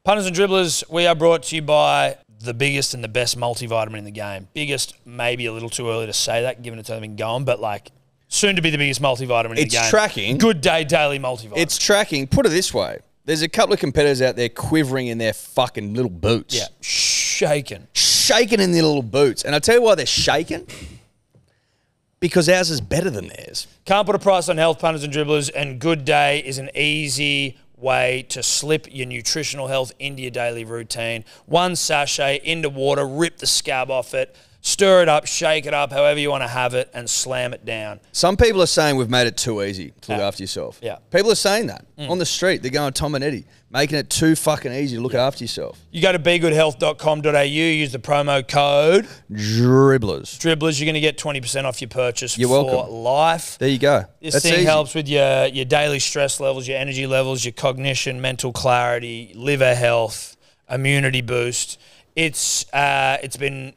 Punters and Dribblers, we are brought to you by the biggest and the best multivitamin in the game. Biggest, maybe a little too early to say that, given it's only been going, but like soon to be the biggest multivitamin in the game. It's tracking. Good Day Daily Multivitamin. It's tracking. Put it this way. There's a couple of competitors out there quivering in their fucking little boots. Yeah, shaking. Shaking in their little boots. And I tell you why they're shaking. Because ours is better than theirs. Can't put a price on health, punters and dribblers, and Good Day is an easy way to slip your nutritional health into your daily routine. One sachet into water, rip the scab off it, stir it up, shake it up, however you want to have it, and slam it down. Some people are saying we've made it too easy to look after yourself. Yeah. People are saying that on the street. They're going Tom and Eddie, making it too fucking easy to look after yourself. You go to begoodhealth.com.au, use the promo code Dribblers. Dribblers, you're going to get 20% off your purchase You're for welcome. life. There you go. This thing helps with your daily stress levels, your energy levels, your cognition, mental clarity, liver health, immunity boost. It's been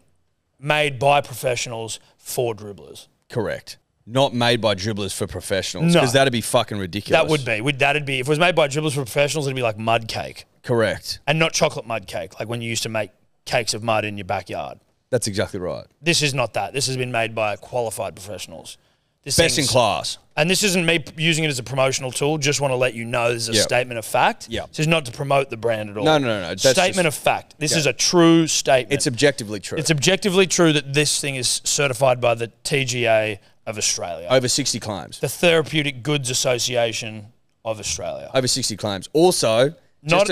made by professionals for dribblers. Correct. Not made by dribblers for professionals. No. Because that'd be fucking ridiculous. That would be. That'd be. If it was made by dribblers for professionals, it'd be like mud cake. Correct. And not chocolate mud cake, like when you used to make cakes of mud in your backyard. That's exactly right. This is not that. This has been made by qualified professionals. Best in class. And this isn't me using it as a promotional tool. Just want to let you know this is a statement of fact. Yeah. This is not to promote the brand at all. No. Statement of fact. This is a true statement. It's objectively true. It's objectively true that this thing is certified by the TGA of Australia. Over 60 claims. The Therapeutic Goods Association of Australia. Over 60 claims. Also, I'm not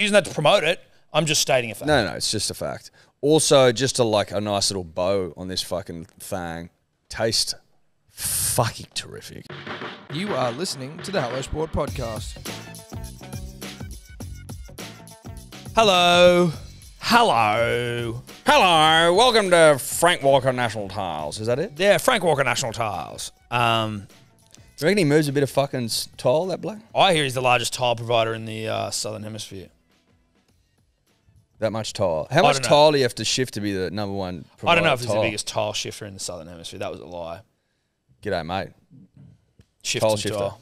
using that to promote it. I'm just stating a fact. No, it's just a fact. Also, just a nice little bow on this fucking thing. Taste fucking terrific. You are listening to the Hello Sport Podcast. Hello. Welcome to Frank Walker National Tiles. Is that it? Yeah, Frank Walker National Tiles. Do you reckon he moves a bit of fucking tile, that bloke? I hear he's the largest tile provider in the Southern Hemisphere. That much tile. How much tile do you have to shift to be the number one provider? I don't know if he's the biggest tile shifter in the Southern Hemisphere. That was a lie. G'day, mate. Tile shifter. I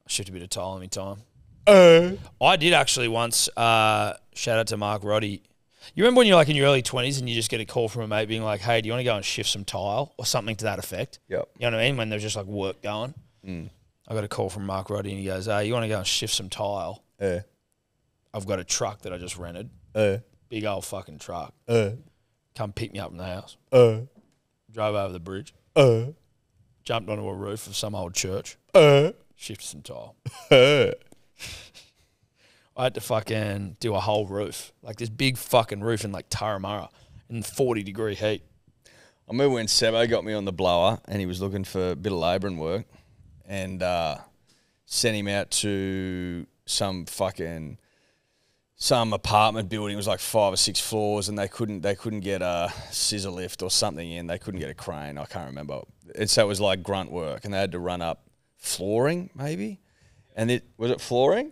shift a bit of tile any time. I did actually once, shout out to Mark Roddy. You remember when you're like in your early 20s and you just get a call from a mate being like, hey, do you want to go and shift some tile or something to that effect? Yep. You know what I mean? When there's just like work going. I got a call from Mark Roddy and he goes, you want to go and shift some tile? I've got a truck that I just rented. Big old fucking truck. Come pick me up from the house. Drove over the bridge. Jumped onto a roof of some old church. Shifted some tile. I had to fucking do a whole roof. Like this big fucking roof in like Turramurra in 40-degree heat. I remember when Sebo got me on the blower and he was looking for a bit of labouring work and sent him out to some apartment building. It was like 5 or 6 floors and they couldn't get a scissor lift or something in. They couldn't get a crane. I can't remember. And so it was like grunt work and they had to run up flooring maybe. And was it flooring?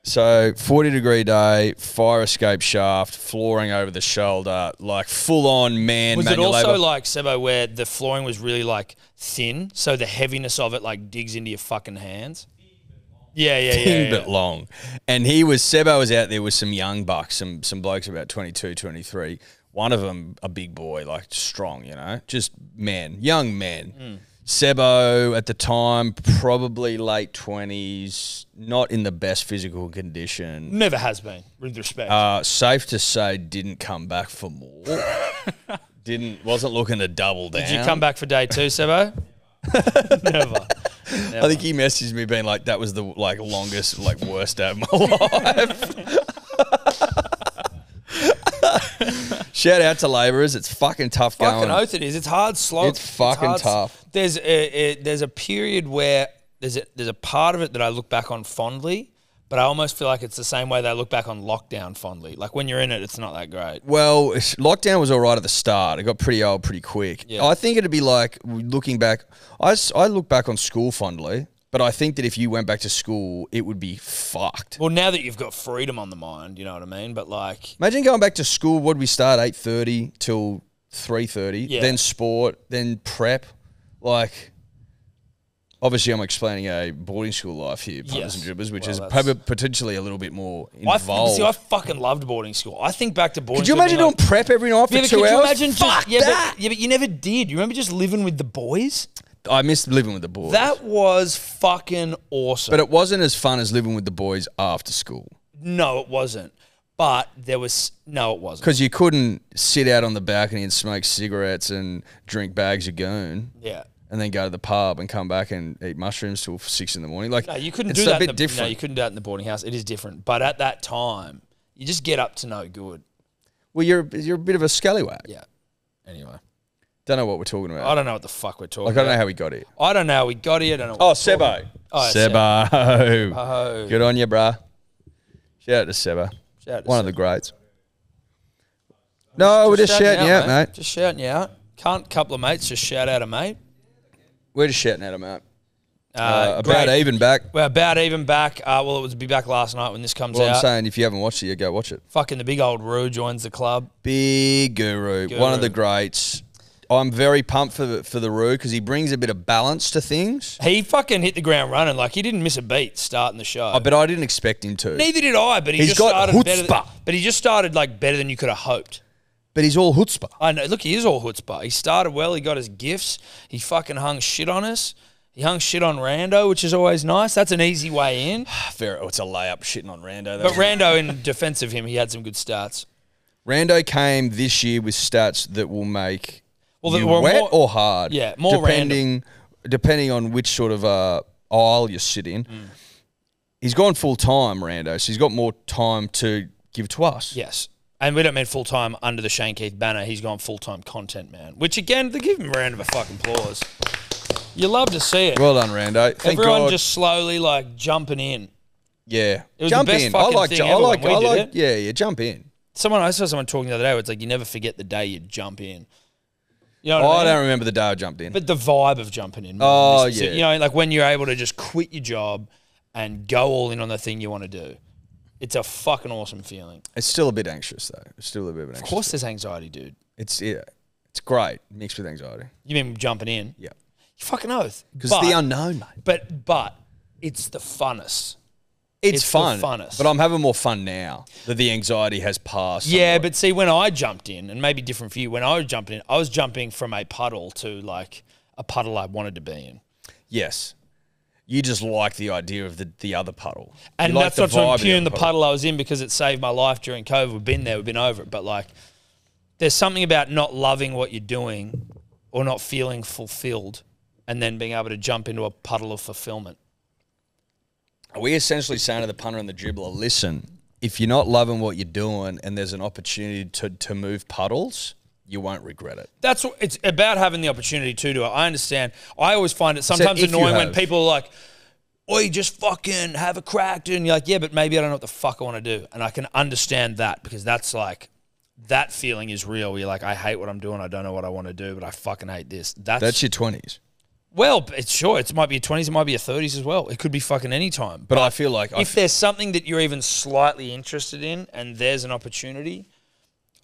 So 40-degree day, fire escape shaft, flooring over the shoulder, like full-on manual labour. Was it also labour. like, Sebo, where the flooring was really like thin, so the heaviness of it like digs into your fucking hands? Yeah. But long. And Sebo was out there with some young bucks, some blokes about 22, 23. One of them, a big boy, like strong, just young men. Sebo at the time, probably late 20s, not in the best physical condition. Never has been, with respect. Safe to say, didn't come back for more. Wasn't looking to double down. Did you come back for day 2, Sebo? Never. I think he messaged me being like, that was the longest, worst day of my life. Shout out to labourers. It's fucking tough going. Fucking oath it is. It's hard slog. It's fucking tough. There's a period where there's a part of it that I look back on fondly, but I almost feel like it's the same way they look back on lockdown fondly. Like when you're in it, it's not that great. Well, lockdown was all right at the start. It got pretty old pretty quick. Yeah. I think it'd be like looking back. I look back on school fondly. But I think that if you went back to school, it would be fucked. Well, now that you've got freedom on the mind, you know what I mean? But like... Imagine going back to school, what did we start, 8:30 till 3:30, then sport, then prep. obviously I'm explaining a boarding school life here, punters and dribblers, which is potentially a little bit more involved. I fucking loved boarding school. I think back to boarding school. Could you imagine doing prep every night for 2 hours? Fuck that! But you never did. You remember just living with the boys? I missed living with the boys. That was fucking awesome. But it wasn't as fun as living with the boys after school. No, it wasn't. But it wasn't. Because you couldn't sit out on the balcony and smoke cigarettes and drink bags of goon. Yeah. And then go to the pub and come back and eat mushrooms till 6 in the morning. Like, no, you couldn't do that. No, you couldn't do that in the boarding house. It is different. But at that time, you just get up to no good. Well, you're a bit of a scallywag. Yeah. Anyway. Don't know what we're talking about. I don't know what the fuck we're talking about. I don't know how we got here. I don't know how we got here. I don't know. Oh, Sebo. Sebo. Oh. Good on you, bruh. Shout out to Sebo. One of the greats. No, we're just shouting you out, mate. Just shouting you out. Can't couple of mates just shout out a mate. We're just shouting at him, mate. About even back. We're about even back. Well, it was be back last night when this comes out. I'm saying if you haven't watched it, you go watch it. Fucking the big old Roo joins the club. Big guru. One of the greats. I'm very pumped for the Roo because he brings a bit of balance to things. He fucking hit the ground running. Like, he didn't miss a beat starting the show. But I didn't expect him to. Neither did I, but he's got chutzpah. But he just started, like, better than you could have hoped. But he's all chutzpah. I know. Look, he is all chutzpah. He started well. He got his gifts. He fucking hung shit on us. He hung shit on Rando, which is always nice. That's an easy way in. It's a layup shitting on Rando. But Rando, in defense of him, he had some good stats. Rando came this year with stats that will make you wet or hard. Yeah, more depending on which sort of aisle you sit in. He's gone full time, Rando, so he's got more time to give to us. Yes. And we don't mean full time under the Shane Keith banner. He's gone full time content man. Which again, they give him a round of a fucking applause. You love to see it. Well done, Rando. Thank Everyone God. just slowly like jumping in. Yeah, it was jump the best in. Fucking thing ever when we did it. Yeah, jump in. I saw someone talking the other day where it's like you never forget the day you jump in. You know what I mean? I don't remember the day I jumped in. But the vibe of jumping in. Oh, yeah. You know, like when you're able to just quit your job and go all in on the thing you want to do. It's a fucking awesome feeling. It's still a bit anxious, though. It's still a bit of an anxious. Of course there's anxiety, dude. It's great, mixed with anxiety. You mean jumping in? Yeah. You fucking oath. Because it's the unknown, mate. But it's the funnest. It's fun. The funnest. But I'm having more fun now that the anxiety has passed. Yeah, somewhat. but see, when I jumped in, and maybe different for you, when I was jumping in, I was jumping from a puddle to like a puddle I wanted to be in. Yes. You just like the idea of the other puddle. And that's not to impugn the puddle I was in because it saved my life during COVID. We've been there, we've been over it. But like, there's something about not loving what you're doing or not feeling fulfilled and then being able to jump into a puddle of fulfillment. Are we essentially saying to the punter and the dribbler, listen, if you're not loving what you're doing and there's an opportunity to move puddles, you won't regret it. That's what it's about, having the opportunity to do it. I understand. I always find it sometimes annoying when people are like, "Oi, just fucking have a crack, dude." And you're like, "Yeah, but maybe I don't know what the fuck I want to do." And I can understand that because that's like, that feeling is real. Where you're like, I hate what I'm doing. I don't know what I want to do, but I fucking hate this. That's your 20s. Well, it's sure. It might be your 20s. It might be your 30s as well. It could be fucking any time. But I feel like if there's something that you're even slightly interested in and there's an opportunity,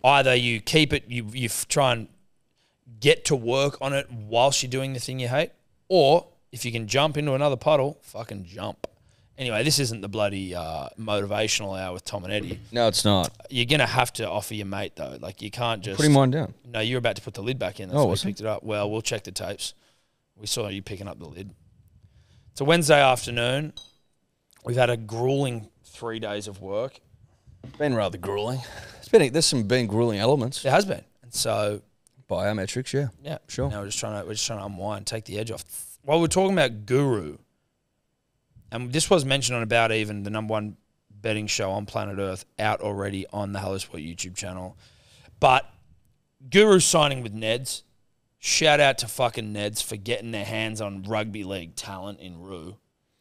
either you keep it, you try and get to work on it whilst you're doing the thing you hate, or if you can jump into another puddle, fucking jump. Anyway, this isn't the bloody motivational hour with Tom and Eddie. No, it's not. You're going to have to offer your mate, though. Like, you can't just... Putting mine down. No, you're about to put the lid back in. That's why you picked it up. Well, we'll check the tapes. We saw you picking up the lid. It's a Wednesday afternoon. We've had a grueling 3 days of work. It's been rather grueling. There's been grueling elements. There has been. And so... By our metrics, yeah. Yeah. Sure. Now we're just trying to unwind, take the edge off. While we're talking about Guru, and this was mentioned on About Even, the #1 betting show on planet Earth, out already on the Hello Sport YouTube channel. But Guru signing with Neds. Shout out to fucking Neds for getting their hands on rugby league talent in Roo.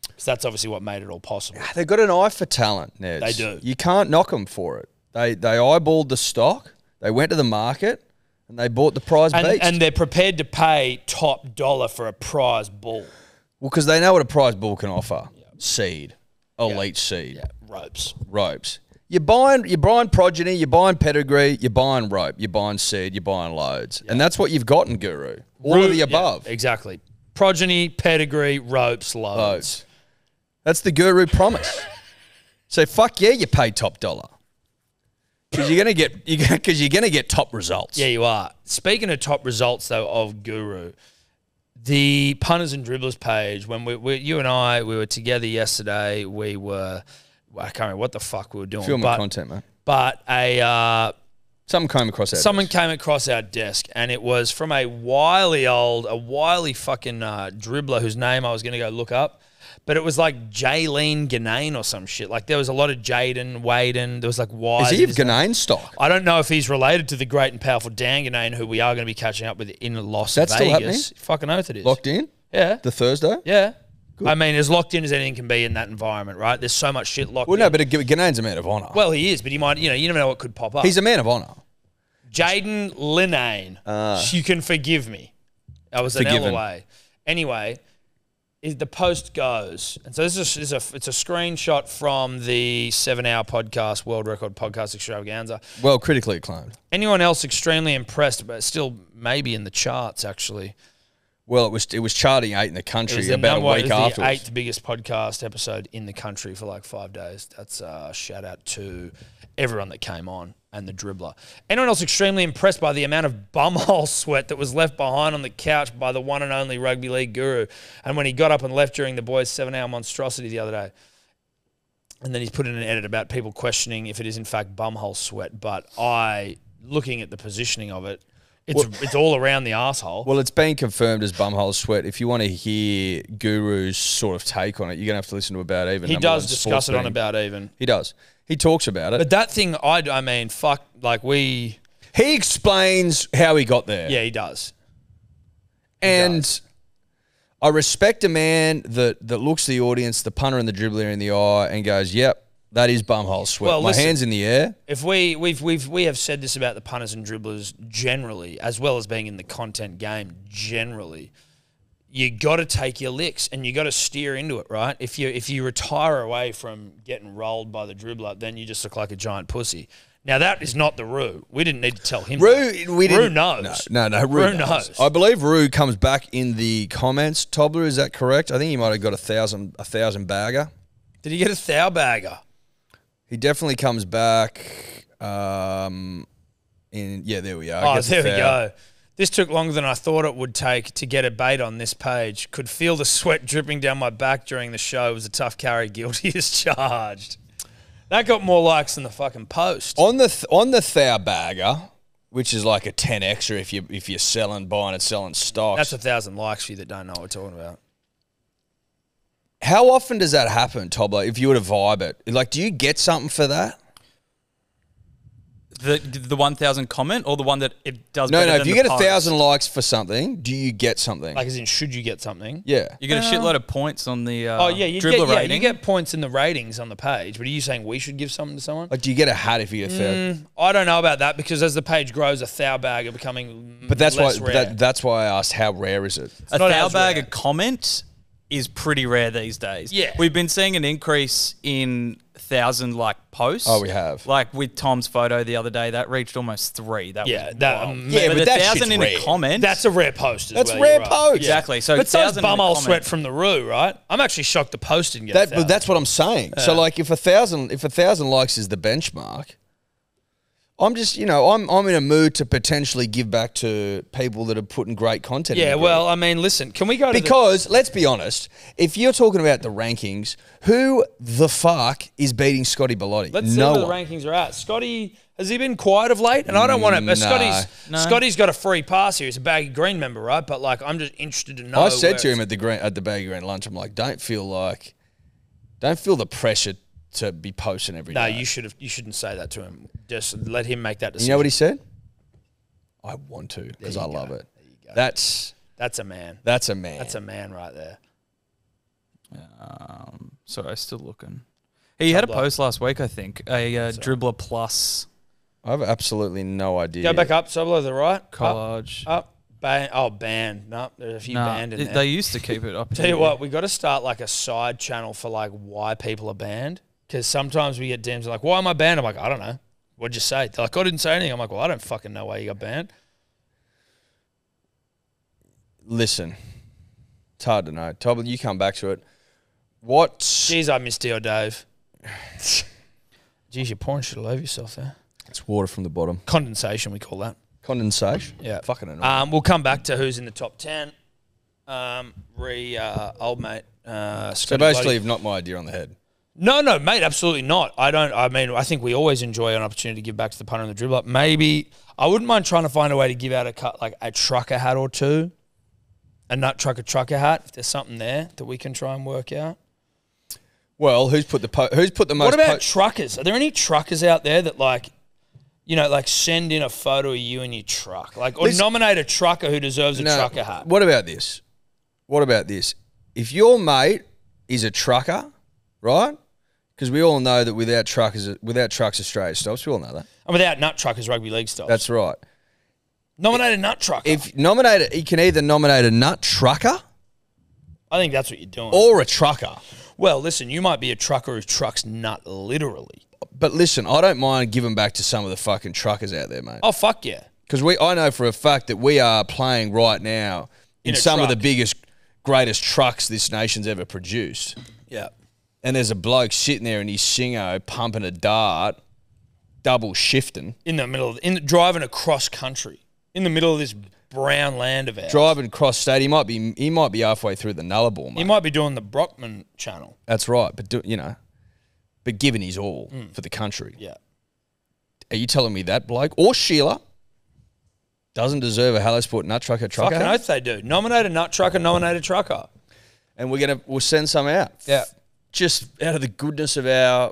Because that's obviously what made it all possible. They've got an eye for talent, Neds. They do. You can't knock them for it. They eyeballed the stock. They went to the market and they bought the prize beast. And they're prepared to pay top dollar for a prize bull. Well, because they know what a prize bull can offer. Yep. Seed. Elite seed. Yeah. Ropes. You're buying progeny, you're buying pedigree, you're buying rope, you're buying seed, you're buying loads. Yep. And that's what you've got in Guru. All of the above. Yeah, exactly. Progeny, pedigree, ropes, loads. That's the guru promise. So fuck yeah, you pay top dollar. Because you're gonna get top results. Yeah, you are. Speaking of top results though of Guru, the punters and dribblers page, when you and I were together yesterday, I can't remember what the fuck we were doing. Filming content, mate. But Someone came across our desk, and it was from a wily fucking dribbler whose name I was going to go look up. But it was like Jaylene Ganane or some shit. Like there was a lot of Jaden, Waden. There was like Y. Is he of Ganane stock? I don't know if he's related to the great and powerful Dan Ganane, who we are going to be catching up with in Las Vegas. That's still happening? Fucking oath it is. Locked in? Yeah. The Thursday? Yeah. Good. I mean, as locked in as anything can be in that environment, right? There's so much shit locked in. Well, no, but Ganane's a man of honour. Well, he is, but he might, you never know what could pop up. He's a man of honour. Jaden Linane. You can forgive me. I was an L away. Anyway, the post goes, and so this is it's a screenshot from the 7-hour podcast, World Record Podcast Extravaganza. Well, critically acclaimed. Anyone else extremely impressed, but still maybe in the charts, actually. Well, it was charting 8 in the country about a week afterwards. It was the 8th biggest podcast episode in the country for like 5 days. That's a shout out to everyone that came on and the dribbler. Anyone else extremely impressed by the amount of bumhole sweat that was left behind on the couch by the one and only rugby league guru? And when he got up and left during the boys' 7-hour monstrosity the other day. And then he's put in an edit about people questioning if it is in fact bumhole sweat. But looking at the positioning of it, it's all around the arsehole. Well, it's been confirmed as bumhole sweat. If you want to hear Guru's sort of take on it, you're going to have to listen to About Even. He does discuss it on About Even. He does. He talks about it. But that thing, I mean, fuck, like He explains how he got there. Yeah, he does. I respect a man that looks the audience, the punter and the dribbler in the eye and goes, yep, that is bumhole sweat. Well, listen, hands in the air. If we have said this about the punters and dribblers generally, as well as being in the content game generally, you got to take your licks and you got to steer into it, right? If you retire away from getting rolled by the dribbler, then you just look like a giant pussy. Now that is not the Roo. We didn't need to tell him. Roo knows. No. Roo knows. I believe Roo comes back in the comments. Tobler, is that correct? I think he might have got a thousand bagger. Did he get a thou bagger? He definitely comes back. There we are. Oh, there we go. This took longer than I thought it would take to get a bait on this page. Could feel the sweat dripping down my back during the show. It was a tough carry. Guilty as charged. That got more likes than the fucking post. On the thou bagger, which is like a 10 extra if you're buying and selling stocks. That's 1,000 likes for you that don't know what we're talking about. How often does that happen, Tobler, if you were to vibe it? Like, do you get something for that? The 1,000 comment or the one that it does No, better than if you the get post? 1,000 likes for something, do you get something? Like as in, should you get something? Yeah. You get a shitload of points on the dribbler rating. You get points in the ratings on the page, but are you saying we should give something to someone? Like, do you get a hat if you get 1,000? I don't know about that because as the page grows, a thou bag are becoming But that's less why rare. that's why I asked how rare is it? A not thou as bag rare. of comment is pretty rare these days. Yeah. We've been seeing an increase in 1,000 posts. Oh, we have. Like with Tom's photo the other day, that reached almost 3. That was wild. but that 1,000 shit's in rare. a comment. That's a rare post as That's well. rare you're right. post. Exactly. So But so's 1,000 in a bumhole comment. sweat from the Roo, right? I'm actually shocked the post didn't get But 1,000. that's what I'm saying. So, like, if 1,000 likes is the benchmark, I'm just, I'm in a mood to potentially give back to people that are putting great content. in Yeah, the group. well, I mean, listen, can we go to Because, let's be honest, if you're talking about the rankings, who the fuck is beating Scotty Bellotti? Let's see no where the one. rankings are at. Scotty, has he been quiet of late? And I don't want to. No. Scotty's got a free pass here. He's a Baggy Green member, right? But I'm just interested to know. I said to where him at the Baggy Green lunch, I'm like, don't feel the pressure to be posting every day. No, you shouldn't say that to him. Just let him make that decision. You know what he said? I want to because I love it. There you go. That's a man. That's a man. That's a man right there. Sorry, still looking. He had a post last week, I think. A dribbler plus I have absolutely no idea. Go back up. So below the right. collage. Up. Banned. No, there's a few banned in there. They used to keep it up. Tell you what, we got to start like a side channel for why people are banned. Because sometimes we get DMs like, why am I banned? I'm like, I don't know. What'd you say? They're like, I didn't say anything. I'm like, well, I don't fucking know why you got banned. Listen, It's hard to know. Tobble, you come back to it. What? Jeez, I missed you, Dave. Jeez, you're pouring shit all over yourself there. It's water from the bottom. Condensation, we call that. Condensation? Yeah. Fucking annoying. We'll come back to who's in the top 10. Old mate. So basically, you've knocked my idea on the head. No, mate, absolutely not. I think we always enjoy an opportunity to give back to the punter and the dribbler. Maybe I wouldn't mind trying to find a way to give out a trucker hat or two, a nut trucker hat. If there's something there that we can try and work out. Well, who's put the most? What about truckers? Are there any truckers out there that send in a photo of you and your truck, or nominate a trucker who deserves a trucker hat? What about this? If your mate is a trucker, right? Because we all know that without trucks, Australia stops. We all know that. And without nut truckers, rugby league stops. That's right. Nominate a nut trucker. You can either nominate a nut trucker. I think that's what you're doing. Or a trucker. Well, listen, you might be a trucker who trucks nut literally. But listen, I don't mind giving back to some of the fucking truckers out there, mate. Oh, fuck yeah. Because I know for a fact that we are playing right now in some of the biggest, greatest trucks this nation's ever produced. Yeah. And there's a bloke sitting there in his Singo pumping a dart, double shifting. In the middle driving across country. In the middle of this brown land of ours. Driving across state. He might be halfway through the Nullarbor, mate. He might be doing the Brockman channel. That's right. But giving his all for the country. Yeah. Are you telling me that bloke or Sheila doesn't deserve a Hello Sport nut trucker Fucking oath they do. Nominate a nut trucker, nominate a trucker. And we'll send some out. Yeah. Just out of the goodness of our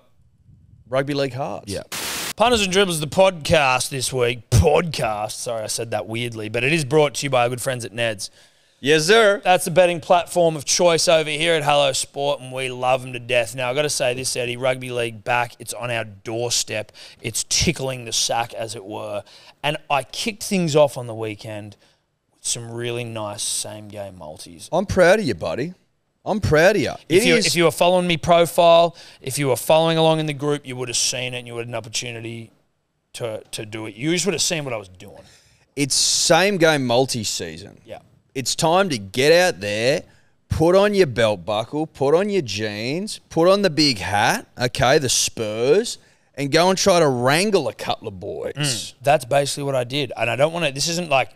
rugby league hearts. Yeah. Punters and Dribbles, the podcast this week. Sorry, I said that weirdly, but it is brought to you by our good friends at Ned's. Yes, sir. That's the betting platform of choice over here at Hello Sport, and we love them to death. Now, I've got to say this, Eddie, rugby league back. It's on our doorstep. It's tickling the sack, as it were. And I kicked things off on the weekend with some really nice same-game multis. I'm proud of you, buddy. I'm proud of you. If you were following me profile, if you were following along in the group, you would have seen it and you had an opportunity to do it. You just would have seen what I was doing. It's same-game multi-season. Yeah. It's time to get out there, put on your belt buckle, put on your jeans, put on the big hat, okay, the Spurs, and go and try to wrangle a couple of boys. That's basically what I did. And I don't want to, this isn't like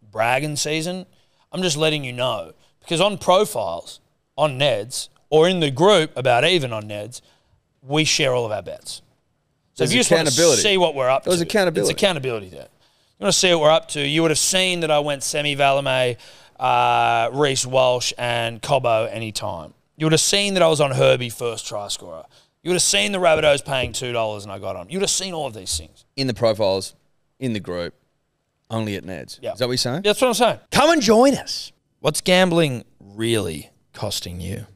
bragging season. I'm just letting you know. Because on profiles, on Neds, or in the group, about even on Neds, we share all of our bets. So There's if you just want to see what we're up to. There's accountability. It's accountability there. You want to see what we're up to, you would have seen that I went Semi Valame, Reece Walsh, and Cobbo anytime. You would have seen that I was on Herbie first try scorer. You would have seen the Rabbitohs paying $2 and I got on. You would have seen all of these things. In the profiles, in the group, only at Neds. Yeah. Is that what you're saying? That's what I'm saying. Come and join us. What's gambling really costing you?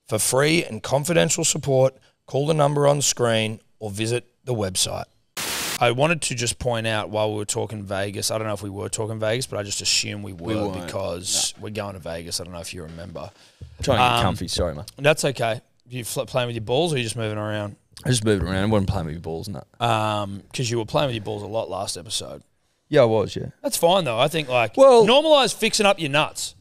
For free and confidential support, call the number on screen or visit the website. I wanted to just point out while we were talking Vegas, I don't know if we were talking Vegas, but I just assume we were because we're going to Vegas. I don't know if you remember. I'm trying to get comfy. Sorry, man. That's okay. You playing with your balls or are you just moving around? I just moved around. I wasn't playing with your balls, no. Because you were playing with your balls a lot last episode. Yeah, I was, yeah. That's fine, though. I think, normalise fixing up your nuts.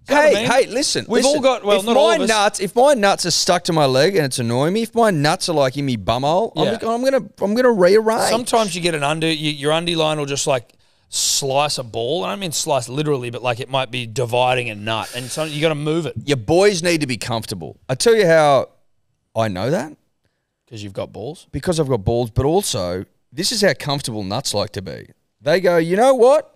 Hey, listen. We've all got, well, not all of us. If my nuts are stuck to my leg and it's annoying me, if my nuts are like in me bumhole, I'm gonna rearrange. Sometimes you get your undie line will just like slice a ball. I don't mean slice literally, but like it might be dividing a nut, and so you got to move it. Your boys need to be comfortable. I tell you how I know that. Because you've got balls. Because I've got balls, but also this is how comfortable nuts like to be. They go, you know what?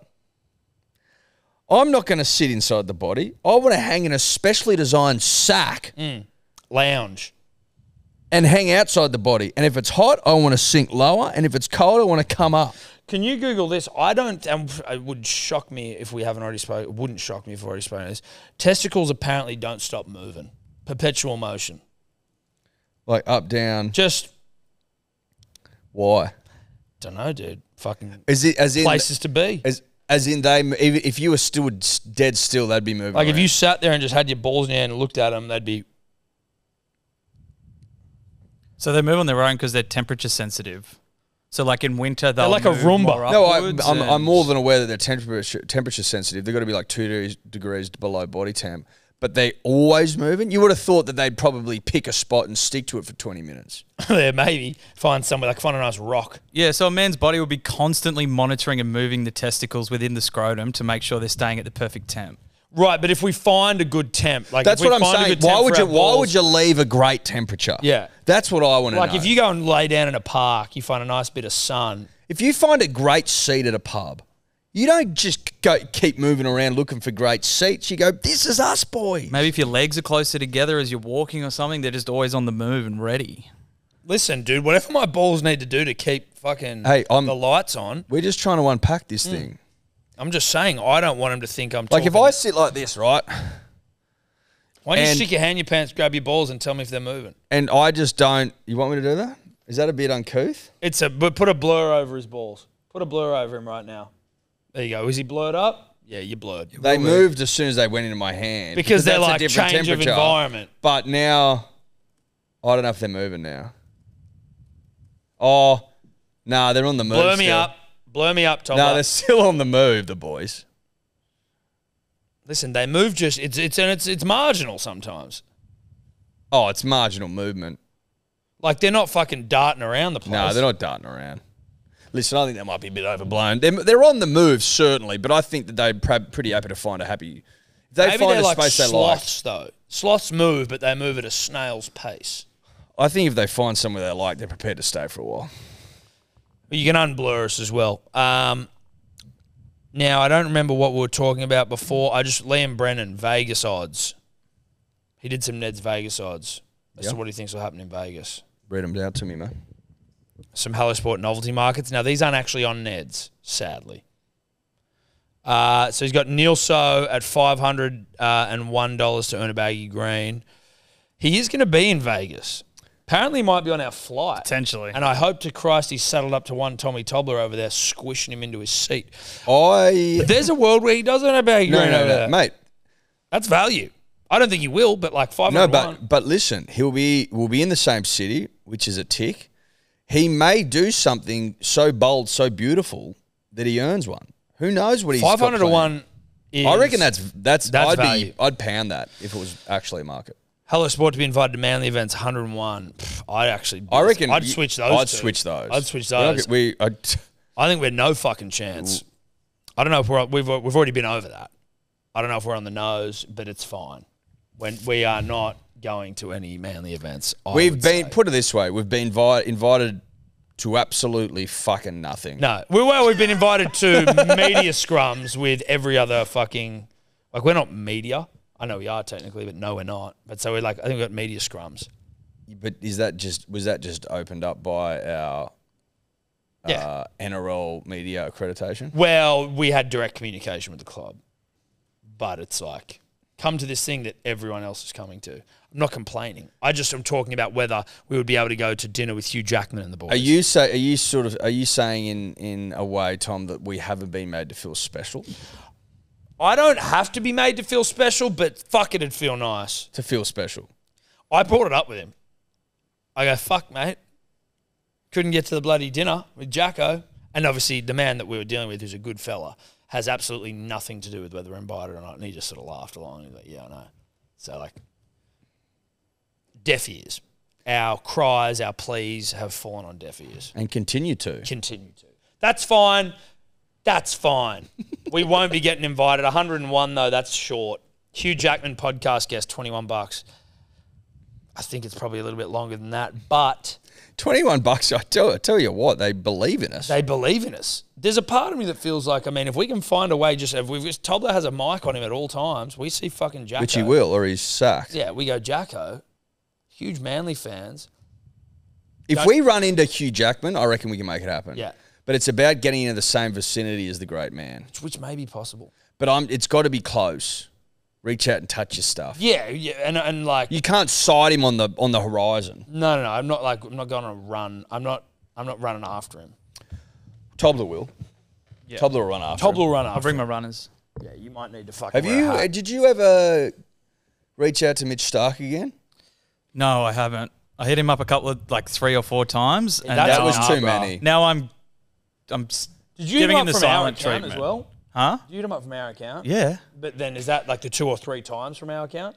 I'm not going to sit inside the body. I want to hang in a specially designed sack. Lounge. And hang outside the body. And if it's hot, I want to sink lower. And if it's cold, I want to come up. Can you Google this? It would shock me if we haven't already spoken. It wouldn't shock me if we've already spoken this. Testicles apparently don't stop moving. Perpetual motion. Like up, down. Just. Why? Don't know, dude. Fucking is it as in places to be. As in if you were still dead still, they'd be moving. Like around. if you sat there and just had your balls in your hand and looked at them, they'd be. So they move on their own because they're temperature sensitive. So like in winter, they're like a Roomba. I'm more than aware that they're temperature sensitive. They've got to be like 2 degrees below body temp. but they're always moving. You would have thought that they'd probably pick a spot and stick to it for 20 minutes. Yeah, maybe. Find somewhere, like find a nice rock. Yeah, so a man's body will be constantly monitoring and moving the testicles within the scrotum to make sure they're staying at the perfect temp. Right, but if we find a good temp, like that's if we what I'm find saying. a good temp Why would you leave a great temperature? Yeah, that's what I want to know. Like if you go and lay down in a park, you find a nice bit of sun. If you find a great seat at a pub, you don't just keep moving around looking for great seats. You go, this is us, boy. Maybe if your legs are closer together as you're walking or something, they're just always on the move and ready. Listen, dude, whatever my balls need to do to keep fucking the lights on. We're just trying to unpack this thing. I'm just saying, I don't want him to think I'm like if I sit like this, right? Why don't you stick your hand in your pants, grab your balls, and tell me if they're moving? And I just don't. You want me to do that? Is that a bit uncouth? But put a blur over his balls. Put a blur over him right now. There you go. Is he blurred up? Yeah, you're blurred. They moved as soon as they went into my hand. Because they're like change of environment. But now, I don't know if they're moving now. Oh, nah, they're on the move. Blur me up. Blur me up, Tom. No, they're still on the move, the boys. Listen, they move just it's marginal sometimes. Oh, it's marginal movement. Like they're not fucking darting around the place. No, they're not darting around. Listen, I think that might be a bit overblown. They're on the move, certainly, but I think that they're pretty happy to find a happy... If they Maybe find they're a like space sloths, they like. though. Sloths move, but they move at a snail's pace. I think if they find somewhere they like, they're prepared to stay for a while. You can unblur us as well. Now, I don't remember what we were talking about before. Liam Brennan, Vegas odds. He did some Ned's Vegas odds as to what he thinks will happen in Vegas. Read them out to me, mate. Some Hello Sport novelty markets. Now, these aren't actually on Ned's, sadly. So he's got Neil So at $501 to earn a baggy green. He is going to be in Vegas. Apparently, he might be on our flight. Potentially. And I hope to Christ he's saddled up to one Tommy Tobler over there, squishing him into his seat. But there's a world where he does earn a baggy green over there. Mate. That's value. I don't think he will, but like 501. No, but listen, we'll be in the same city, which is a tick. He may do something so bold, so beautiful that he earns one. Who knows what he's 500 to 1 is... I reckon that's value. I'd pound that if it was actually a market. Hello Sport to be invited to Manly events, 101. I reckon I'd switch those. I'd switch those. I think we're no fucking chance. I don't know if we've already been over that. I don't know if we're on the nose, but it's fine. When we are not going to any Manly events. Put it this way, we've been invited to absolutely fucking nothing. No, we've been invited to media scrums with every other fucking, like we're not media. I know we are technically, but no, we're not. But so we're like, I think we've got media scrums. But was that just opened up by our NRL media accreditation? Well, we had direct communication with the club, but it's like, come to this thing that everyone else is coming to. I'm not complaining. I just am talking about whether we would be able to go to dinner with Hugh Jackman and the boys. Are you saying in a way, Tom, that we haven't been made to feel special? I don't have to be made to feel special, but fuck it'd feel nice. To feel special. I brought it up with him. I go, fuck, mate. Couldn't get to the bloody dinner with Jacko. And obviously the man that we were dealing with, who's a good fella, has absolutely nothing to do with whether we're invited or not. And he just sort of laughed along. He's like, yeah, I know. So, like, deaf ears. Our cries, our pleas have fallen on deaf ears. And continue to. That's fine. That's fine. We won't be getting invited. 101, though, that's short. Hugh Jackman podcast guest, $21. I think it's probably a little bit longer than that, but... $21, I tell you what, they believe in us. They believe in us. There's a part of me that feels like, I mean, if we can find a way, if Tobler has a mic on him at all times, we see fucking Jacko. Which he will, or he's sacked. Yeah, we go Jacko. Huge Manly fans. If we run into Hugh Jackman, I reckon we can make it happen. Yeah. But it's about getting into the same vicinity as the great man. Which may be possible. But it's got to be close. Reach out and touch his stuff. Yeah, and like you can't sight him on the horizon. No. I'm not going to run. I'm not running after him. Tobler will. Yeah. Tobler will run after him. Tobler will run after. I'll bring my runners. Yeah, you might need to fucking. Did you ever reach out to Mitch Stark again? No, I haven't. I hit him up a couple of 3 or 4 times, and that was too many. Now I'm Did you giving him the from silent our account treatment as well? Huh? You hit them up from our account? Yeah. But then is that like the 2 or 3 times from our account?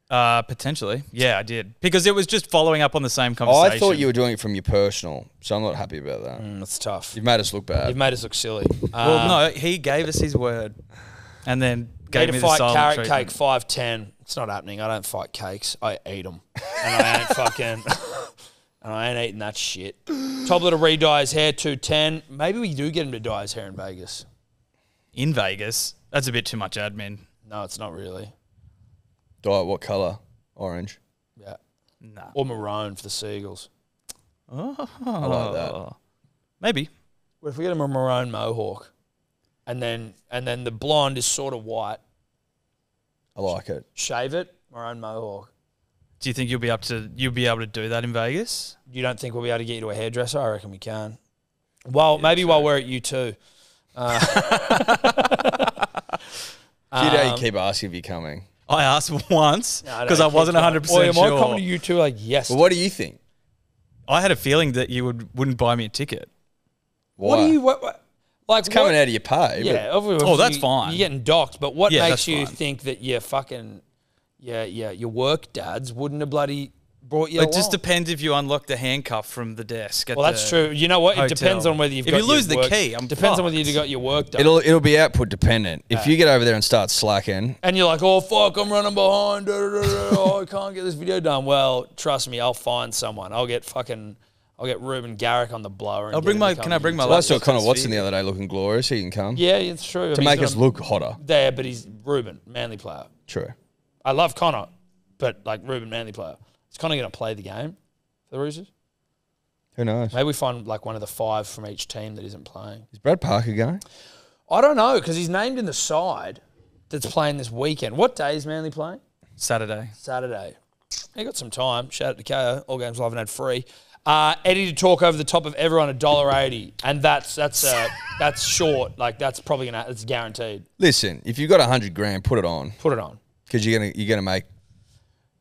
Potentially. Yeah, I did. Because it was just following up on the same conversation. I thought you were doing it from your personal, so I'm not happy about that. That's tough. You've made us look bad. You've made us look silly. Well, no, he gave us his word. And then gave Need me to the fight silent carrot treatment. cake 5'10". It's not happening. I don't fight cakes. I eat them. And I ain't fucking... and I ain't eating that shit. Tobler to re-dye his hair 210. Maybe we do get him to dye his hair in Vegas. In Vegas? That's a bit too much admin. No, it's not really. Dye what colour? Orange. Yeah. Nah. Or maroon for the Seagulls. Oh. I like that. Maybe. What if we get him a maroon mohawk? And then the blonde is sort of white. I like it. Shave it, maroon mohawk. Do you think you'll be able to do that in Vegas? You don't think we'll be able to get you to a hairdresser? I reckon we can. Well, maybe while we're at U2. You keep asking if you're coming. I asked once because I wasn't 100% Well, sure. am I coming to U2? Like, yes. Well, what do you think? I had a feeling that you wouldn't buy me a ticket. Why? What do you... What, like, it's coming out of your pay. Yeah. Oh, that's fine. You're getting docked. But what Yeah, makes that's you fine. think that your fucking... your work dads wouldn't have bloody brought you It just along? depends if you unlock the handcuff from the desk. Well, that's true. You know what? It hotel. depends on whether you've If got you lose your the work, key, I'm depends on whether fucked. you've got your work done. It'll be output dependent. If you get over there and start slacking, And you're like, oh, fuck, I'm running behind. Oh, I can't get this video done. Well, trust me, I'll find someone. I'll get Ruben Garrick on the blower. And Can I bring my well, I saw laptop Connor to Watson the the other day looking glorious. He can come. Yeah, it's true. To make us look hotter. There, but he's Ruben, Manly player. True. I love Connor, but like Ruben, Manly player. Is Connor going to play the game for the Roosters? Who knows? Maybe we find like one of the 5 from each team that isn't playing. Is Brad Parker going? I don't know, because he's named in the side that's playing this weekend. What day is Manly playing? Saturday. Saturday. He got some time. Shout out to KO. All games live and ad free. Eddie to talk over the top of everyone $1.80, and that's short. Like that's probably it's guaranteed. Listen, if you've got $100,000, put it on Put it on. because you're gonna make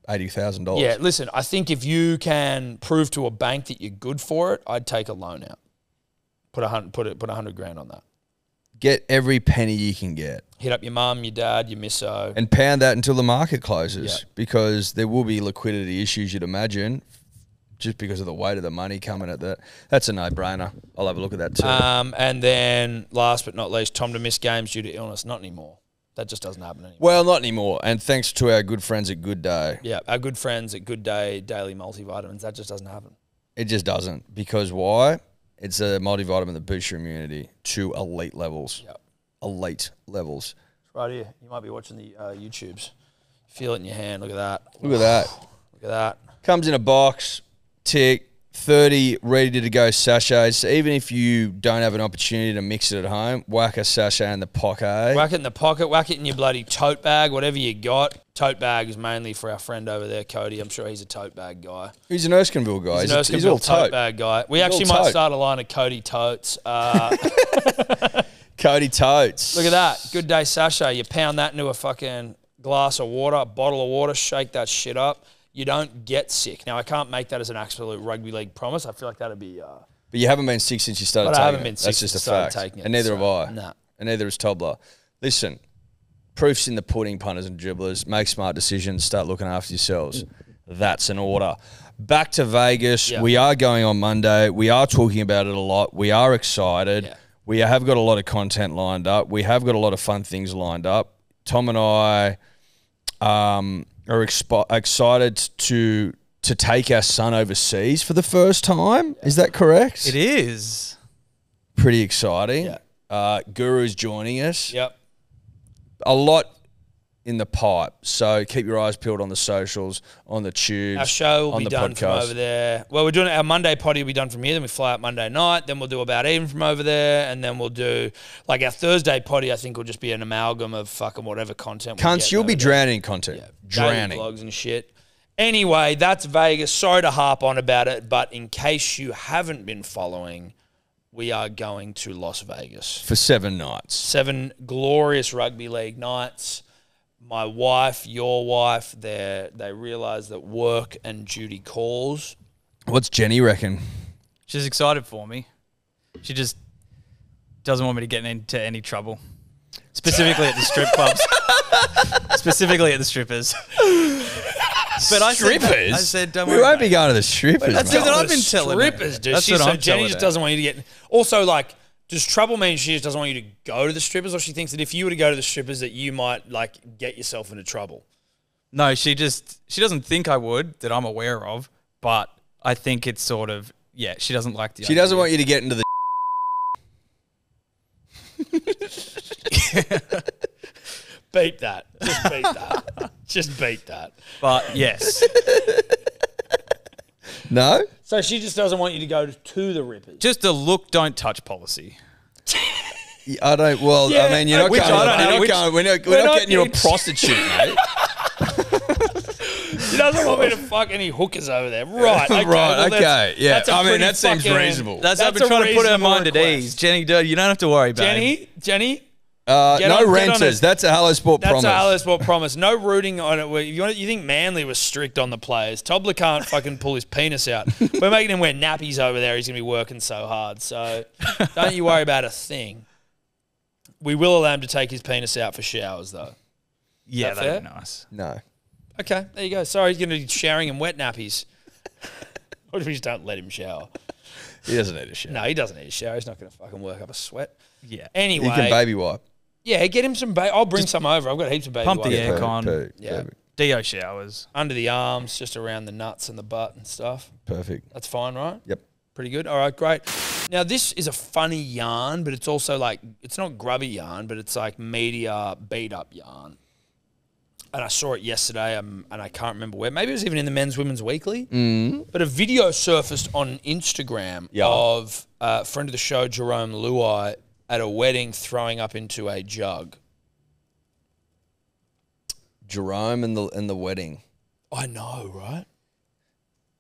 $80,000. Yeah, listen. I think if you can prove to a bank that you're good for it, I'd take a loan out. Put $100,000 on that. Get every penny you can get Hit up your mum, your dad, your misso. and pound that until the market closes Yeah. because there will be liquidity issues. You'd imagine. Just because of the weight of the money coming at that. That's a no-brainer. I'll have a look at that too. And then last but not least, Tom to miss games due to illness. Not anymore. That just doesn't happen anymore. Well, not anymore. And thanks to our good friends at Good Day. Yeah, our good friends at Good Day Daily Multivitamins. That just doesn't happen. It just doesn't. Because why? It's a multivitamin that boosts your immunity to elite levels. Yep. Elite levels. Right here. You might be watching the YouTubes. Feel it in your hand. Look at that. Look at that. Look at that. Comes in a box. Tick. 30 ready to go sachets. So even if you don't have an opportunity to mix it at home, whack a sachet in the pocket. Whack it in the pocket. Whack it in your bloody tote bag, whatever you got. Tote bag is mainly for our friend over there, Cody. I'm sure he's a tote bag guy. He's an Erskineville guy. He's an He's Erskineville all tote tote. bag guy. We He's actually all might tote. start a line of Cody totes. Cody Totes. Look at that. Good day sachet. You pound that into a fucking glass of water, a bottle of water, shake that shit up. You don't get sick. Now, I can't make that as an absolute rugby league promise. I feel like that'd be... But you haven't been sick since you started But taking I haven't it. been sick That's since just a I started fact. taking it, And neither so, have I. nah. And neither is Tobler. Listen, proof's in the pudding, punters and dribblers. Make smart decisions. Start looking after yourselves. That's an order. Back to Vegas. Yeah. We are going on Monday. We are talking about it a lot. We are excited. Yeah. We have got a lot of content lined up. We have got a lot of fun things lined up. Tom and I are excited to take our son overseas for the first time. Is that correct? It is. Pretty exciting. Yeah. Guru's joining us. Yep. A lot in the pipe. So keep your eyes peeled on the socials, on the tubes. Our show will on be the done from podcast. over there. Well, we're doing our Monday potty will be done from here. Then we fly out Monday night. Then we'll do About Even from over there. And then we'll do, like our Thursday potty, I think will just be an amalgam of fucking whatever content we Cunts, get you'll over be there. drowning in content. Yeah, Drowning. daily vlogs and shit. Anyway, that's Vegas. Sorry to harp on about it, but in case you haven't been following, we are going to Las Vegas. For 7 nights. 7 glorious rugby league nights. My wife, your wife, they realise that work and duty calls. What's Jenny reckon? She's excited for me. She just doesn't want me to get into any trouble. Specifically at the strip clubs. Specifically at the strippers. But I said, don't worry. We won't be going to the strippers. That's mate. what I've been telling her. strippers, dude. That's what I'm Jenny telling just her. doesn't want you to get. Also, like, does trouble mean she just doesn't want you to go to the strippers, or she thinks that if you were to go to the strippers, that you might like get yourself into trouble? No, she doesn't think I would, that I'm aware of, but I think it's sort of, she doesn't like the She doesn't want you to get into the. Beat that. Just beat that. Just beat that. But yes. No? So she just doesn't want you to go to the rippers. Just a look, don't touch policy. I don't. Well, Yeah, I mean, you're not which going. I don't know, We're not getting you a prostitute, mate. She doesn't want me to fuck any hookers over there. Right. Okay, Right, okay, yeah. that's a I mean, pretty that seems fucking- reasonable. I've been a trying to put her reasonable mind at request. ease. Jenny, dude, you don't have to worry, babe. Jenny, No Get on renters. it. That's a Hello Sport that's promise. a Hello Sport promise. No rooting on it. You think Manly was strict on the players? Tobler can't fucking pull his penis out. We're making him wear nappies over there. He's going to be working so hard. So don't you worry about a thing. We will allow him to take his penis out for showers, though. Yeah, Is that that'd be fair? nice. No. Okay, there you go. Sorry, he's going to be showering in wet nappies. Or if we just don't let him shower? He doesn't need a shower. No, he doesn't need a shower. He's not going to fucking work up a sweat. Yeah. Anyway. He can baby wipe. Yeah, get him some I'll bring some over. I've got heaps of baby Pump the wipes. air. Aircon. Perfect. Yeah. Perfect. Dio showers. Under the arms, just around the nuts and the butt and stuff. Perfect. That's fine, right? Yep. Pretty good. All right, great. Now, this is a funny yarn, but it's also like, it's not grubby yarn, but it's like media beat-up yarn. And I saw it yesterday, and I can't remember where. Maybe it was even in the Men's Women's Weekly. But a video surfaced on Instagram of a friend of the show, Jerome Luai, at a wedding throwing up into a jug. Jerome and the wedding. I know, right?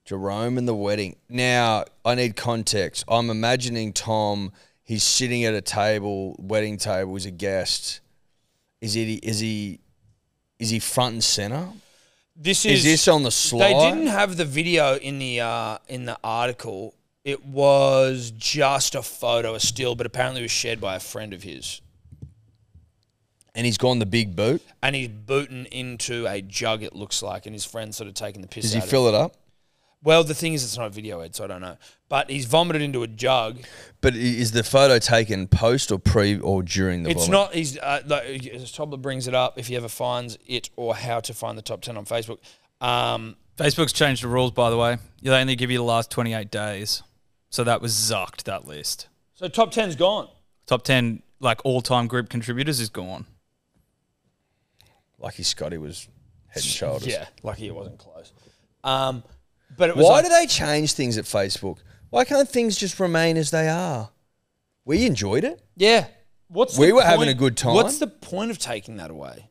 Jerome and the wedding. Now, I need context. I'm imagining Tom, he's sitting at a table, wedding table, he's a guest. Is he front and center? This Is this on the slide? They didn't have the video in the article. It was just a photo, a still, but apparently it was shared by a friend of his. And he's gone the big boot? And he's booting into a jug, it looks like, and his friend's sort of taking the piss Does out he of fill it up? Well, the thing is, it's not a video, Ed, so I don't know. But he's vomited into a jug. But is the photo taken post or pre or during the It's vomit? not, he's, like, as Tobler brings it up, if he ever finds it or how to find the top 10 on Facebook. Facebook's changed the rules, by the way. They only give you the last 28 days. So that was zucked, that list. So top 10's gone. Top 10, like all-time group contributors, is gone. Lucky Scotty was head and shoulders. Yeah, lucky it wasn't close. But it was Why like, do they change things at Facebook? Why can't things just remain as they are? We enjoyed it. Yeah. We were having a good time. What's the point of taking that away?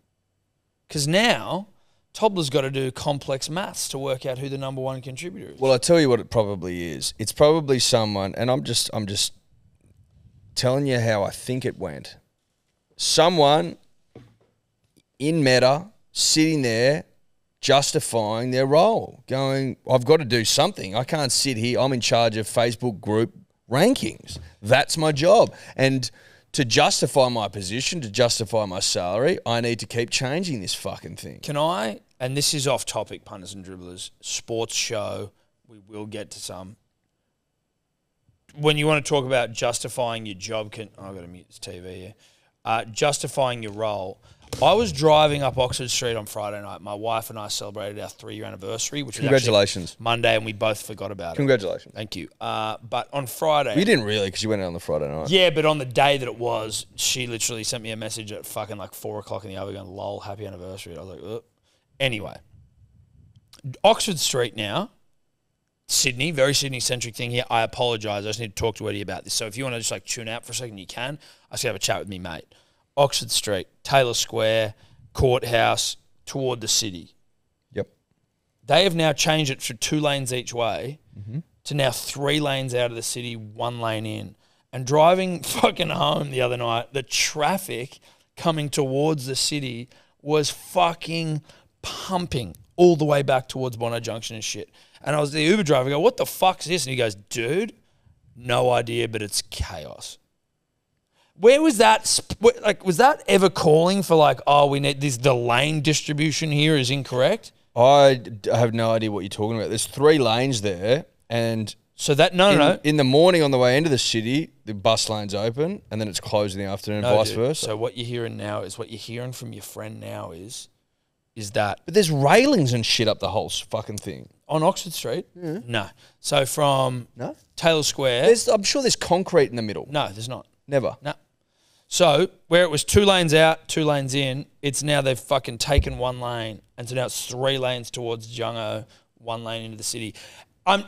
Because now Tobler's got to do complex maths to work out who the number one contributor is. Well, I tell you what it probably is. It's probably someone, and I'm just telling you how I think it went. Someone in Meta sitting there justifying their role, going, I've got to do something. I can't sit here. I'm in charge of Facebook group rankings. That's my job. And to justify my position, to justify my salary, I need to keep changing this fucking thing. Can I, and this is off topic, punters and dribblers, sports show, we will get to some. When you want to talk about justifying your job, I've got to mute this TV here. Justifying your role. I was driving up Oxford Street on Friday night. My wife and I celebrated our 3-year anniversary, which was Congratulations. actually Monday, and we both forgot about it. Congratulations. Thank you. But on Friday... You didn't really because you went out on the Friday night. Yeah, but on the day that it was, she literally sent me a message at fucking like 4 o'clock in the hour going, lol, happy anniversary. I was like, ugh. Anyway, Oxford Street now, Sydney, very Sydney-centric thing here. I apologise. I just need to talk to Eddie about this. So if you want to just like tune out for a second, you can. I just have a chat with me, mate. Oxford Street, Taylor Square, Courthouse, toward the city. Yep. They have now changed it from 2 lanes each way to now 3 lanes out of the city, 1 lane in. And driving fucking home the other night, the traffic coming towards the city was fucking pumping all the way back towards Bondi Junction and shit. And I was the Uber driver, I go, what the fuck's this? And he goes, dude, no idea, but it's chaos. Where was that? Like, was that ever calling for like, oh, we need this? The lane distribution here is incorrect. I have no idea what you're talking about. There's 3 lanes there, and so that no. In the morning on the way into the city, the bus lane's open, and then it's closed in the afternoon, vice versa. So what you're hearing now is what you're hearing from your friend now is that. But there's railings and shit up the whole fucking thing On Oxford Street? Yeah. No. So from Taylor Square. I'm sure there's concrete in the middle. No, there's not. Never. No. So where it was 2 lanes out, 2 lanes in, it's now they've fucking taken 1 lane. And so now it's 3 lanes towards Jungo, 1 lane into the city. And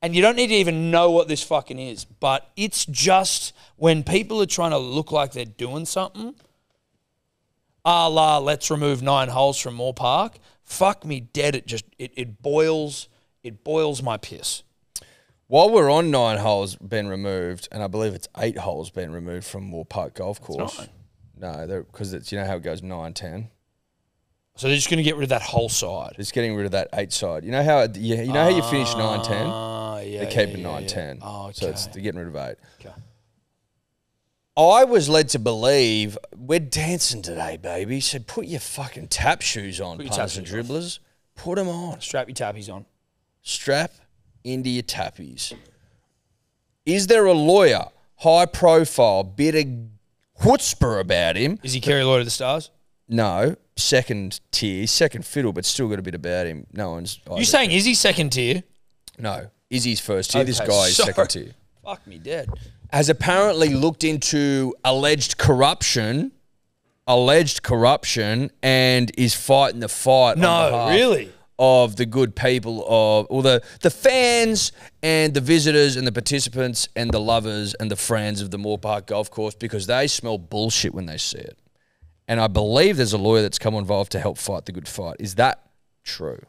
you don't need to even know what this fucking is, but it's just when people are trying to look like they're doing something, a la let's remove 9 holes from Moore Park, fuck me dead, it boils my piss. While we're on 9 holes been removed, and I believe it's 8 holes been removed from Moore Park Golf Course. It's 9. No, because it's, you know how it goes 9, 10. So they're just going to get rid of that whole side. It's getting rid of that 8 side. You know how you finish 9, 10? Yeah, they're keeping 9, 10. Oh, okay. So they're getting rid of 8. Okay. I was led to believe we're dancing today, baby. So put your fucking tap shoes on, punters and dribblers. Put them on. Strap your tappies on. Strap into your tappies. Is there a lawyer, high profile, bit of chutzpah about him? Is he Kerry Lloyd of the Stars? No, second tier, second fiddle, but still got a bit about him. No one's. You saying is he second tier? No, Izzy's first tier. Okay, this guy is second tier. Fuck me dead. Has apparently looked into alleged corruption, and is fighting the fight. No, really? Of the good people of, or the fans and the visitors and the participants and the lovers and the friends of the Moore Park Golf Course, because they smell bullshit when they see it. And I believe there's a lawyer that's come involved to help fight the good fight. Is that true?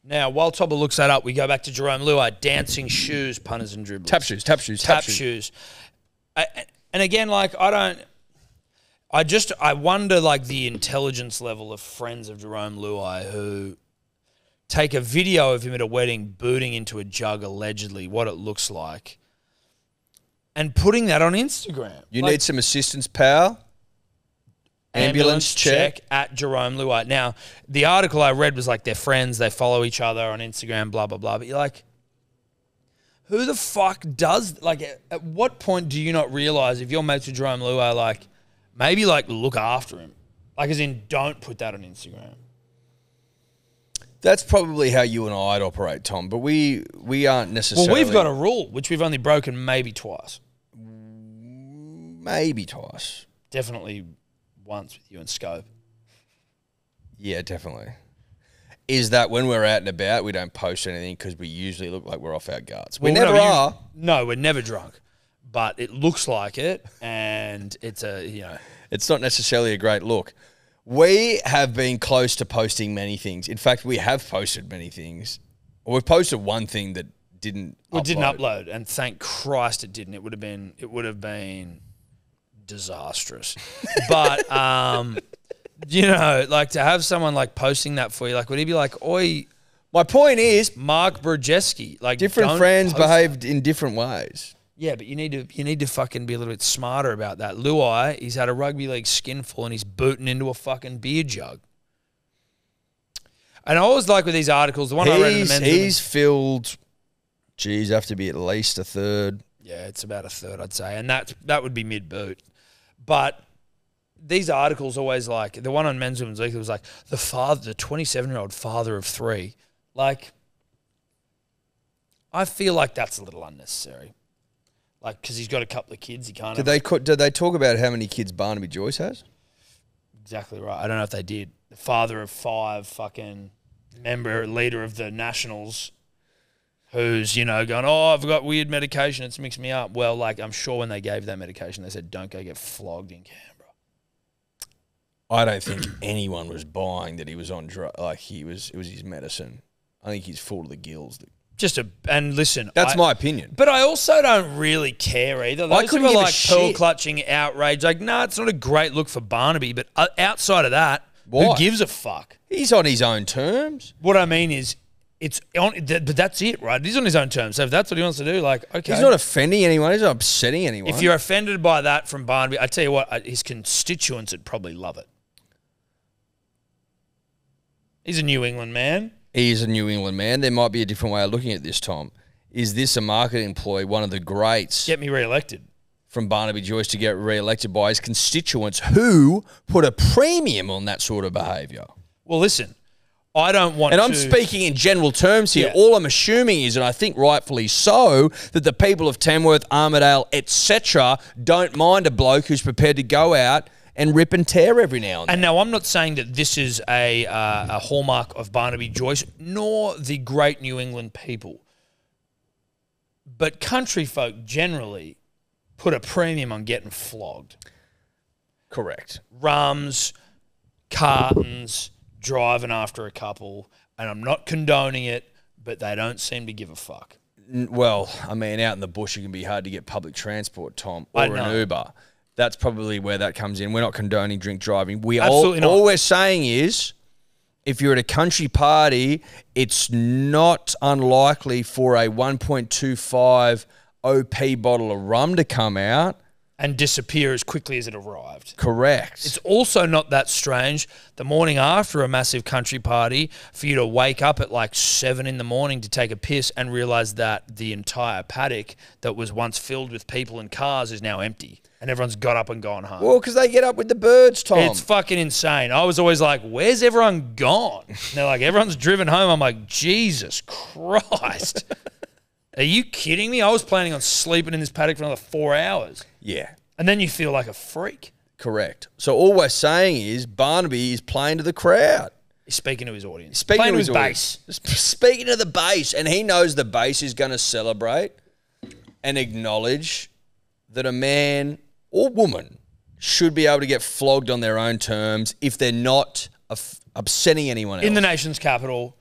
Now, while Tobber looks that up, we go back to Jerome Luai, dancing shoes, punters and dribblers. Tap shoes. Tap shoes. And again, like, I wonder, like, the intelligence level of friends of Jerome Luai who take a video of him at a wedding booting into a jug, allegedly, what it looks like, and putting that on Instagram. You need some assistance, pal? Ambulance check at Jerome Luai. Now, the article I read was like they're friends, they follow each other on Instagram, blah, blah, blah. But you're like, who the fuck does, like, at what point do you not realize if you're mates with Jerome Luai, like, maybe, like, look after him? Like, as in, don't put that on Instagram. That's probably how you and I'd operate, Tom, but we aren't necessarily... Well, we've got a rule, which we've only broken maybe twice. Maybe twice. Definitely once with you and Scope. Yeah, definitely. Is that when we're out and about, we don't post anything because we usually look like we're off our guts. We never are. No, we're never drunk. But it looks like it, and it's a, you know... It's not necessarily a great look. We have been close to posting many things. In fact, we have posted many things. Or we've posted one thing that didn't upload. It didn't upload, and thank Christ it didn't. It would have been disastrous. But, you know, like, to have someone, like, posting that for you, like, would he be like, oi... My point is... Mark Brzezinski. Like, different friends behaved in different ways. Yeah, but you need to fucking be a little bit smarter about that. Luai, he's had a rugby league skinful and he's booting into a fucking beer jug. And I always like with these articles, the one I read in the men's... He's filled, geez, have to be at least a third. Yeah, it's about a third, I'd say. And that would be mid-boot. But these articles always like... The one on Men's Women's Weekly was like, the 27-year-old father of 3. Like, I feel like that's a little unnecessary. Like, because he's got a couple of kids, he can't... Did they talk about how many kids Barnaby Joyce has? Exactly right. I don't know if they did. The father of 5, fucking leader of the Nationals, who's, you know, going, oh, I've got weird medication, it's mixed me up. Well, like, I'm sure when they gave that medication, they said, don't go get flogged in Canberra. I don't think anyone was buying that he was on drugs. Like, it was his medicine. I think he's full to the gills. And listen, that's my opinion. But I also don't really care either. Those people are like pearl clutching outrage. Like, nah, it's not a great look for Barnaby. But outside of that, who gives a fuck? He's on his own terms. What I mean is, but that's it, right? He's on his own terms. So if that's what he wants to do, like, okay. He's not offending anyone. He's not upsetting anyone. If you're offended by that from Barnaby, I tell you what, his constituents would probably love it. He's a New England man. He is a New England man. There might be a different way of looking at this, Tom. Is this a marketing ploy, one of the greats? Get me re-elected. From Barnaby Joyce to get re-elected by his constituents who put a premium on that sort of behaviour. Well, listen, I don't want to... And I'm speaking in general terms here. Yeah. All I'm assuming is, and I think rightfully so, that the people of Tamworth, Armidale, etc. don't mind a bloke who's prepared to go out and rip and tear every now and then. And now I'm not saying that this is a hallmark of Barnaby Joyce, nor the great New England people. But country folk generally put a premium on getting flogged. Correct. Rums, cartons, driving after a couple, and I'm not condoning it, but they don't seem to give a fuck. Well, I mean, out in the bush, it can be hard to get public transport, Tom, or I an know. Uber. That's probably where that comes in. We're not condoning drink driving. Absolutely not. All we're saying is, if you're at a country party, it's not unlikely for a 1.25 OP bottle of rum to come out. And disappear as quickly as it arrived. Correct. It's also not that strange the morning after a massive country party for you to wake up at like 7 in the morning to take a piss and realise that the entire paddock that was once filled with people and cars is now empty. And everyone's got up and gone home. Well, because they get up with the birds, Tom. It's fucking insane. I was always like, where's everyone gone? And they're like, everyone's driven home. I'm like, Jesus Christ. Are you kidding me? I was planning on sleeping in this paddock for another 4 hours. Yeah. And then you feel like a freak. Correct. So all we're saying is Barnaby is playing to the crowd. He's speaking to his audience. Speaking Playing to his base. Speaking to the base. And he knows the base is going to celebrate and acknowledge that a man or woman should be able to get flogged on their own terms if they're not upsetting anyone else. In the nation's capital.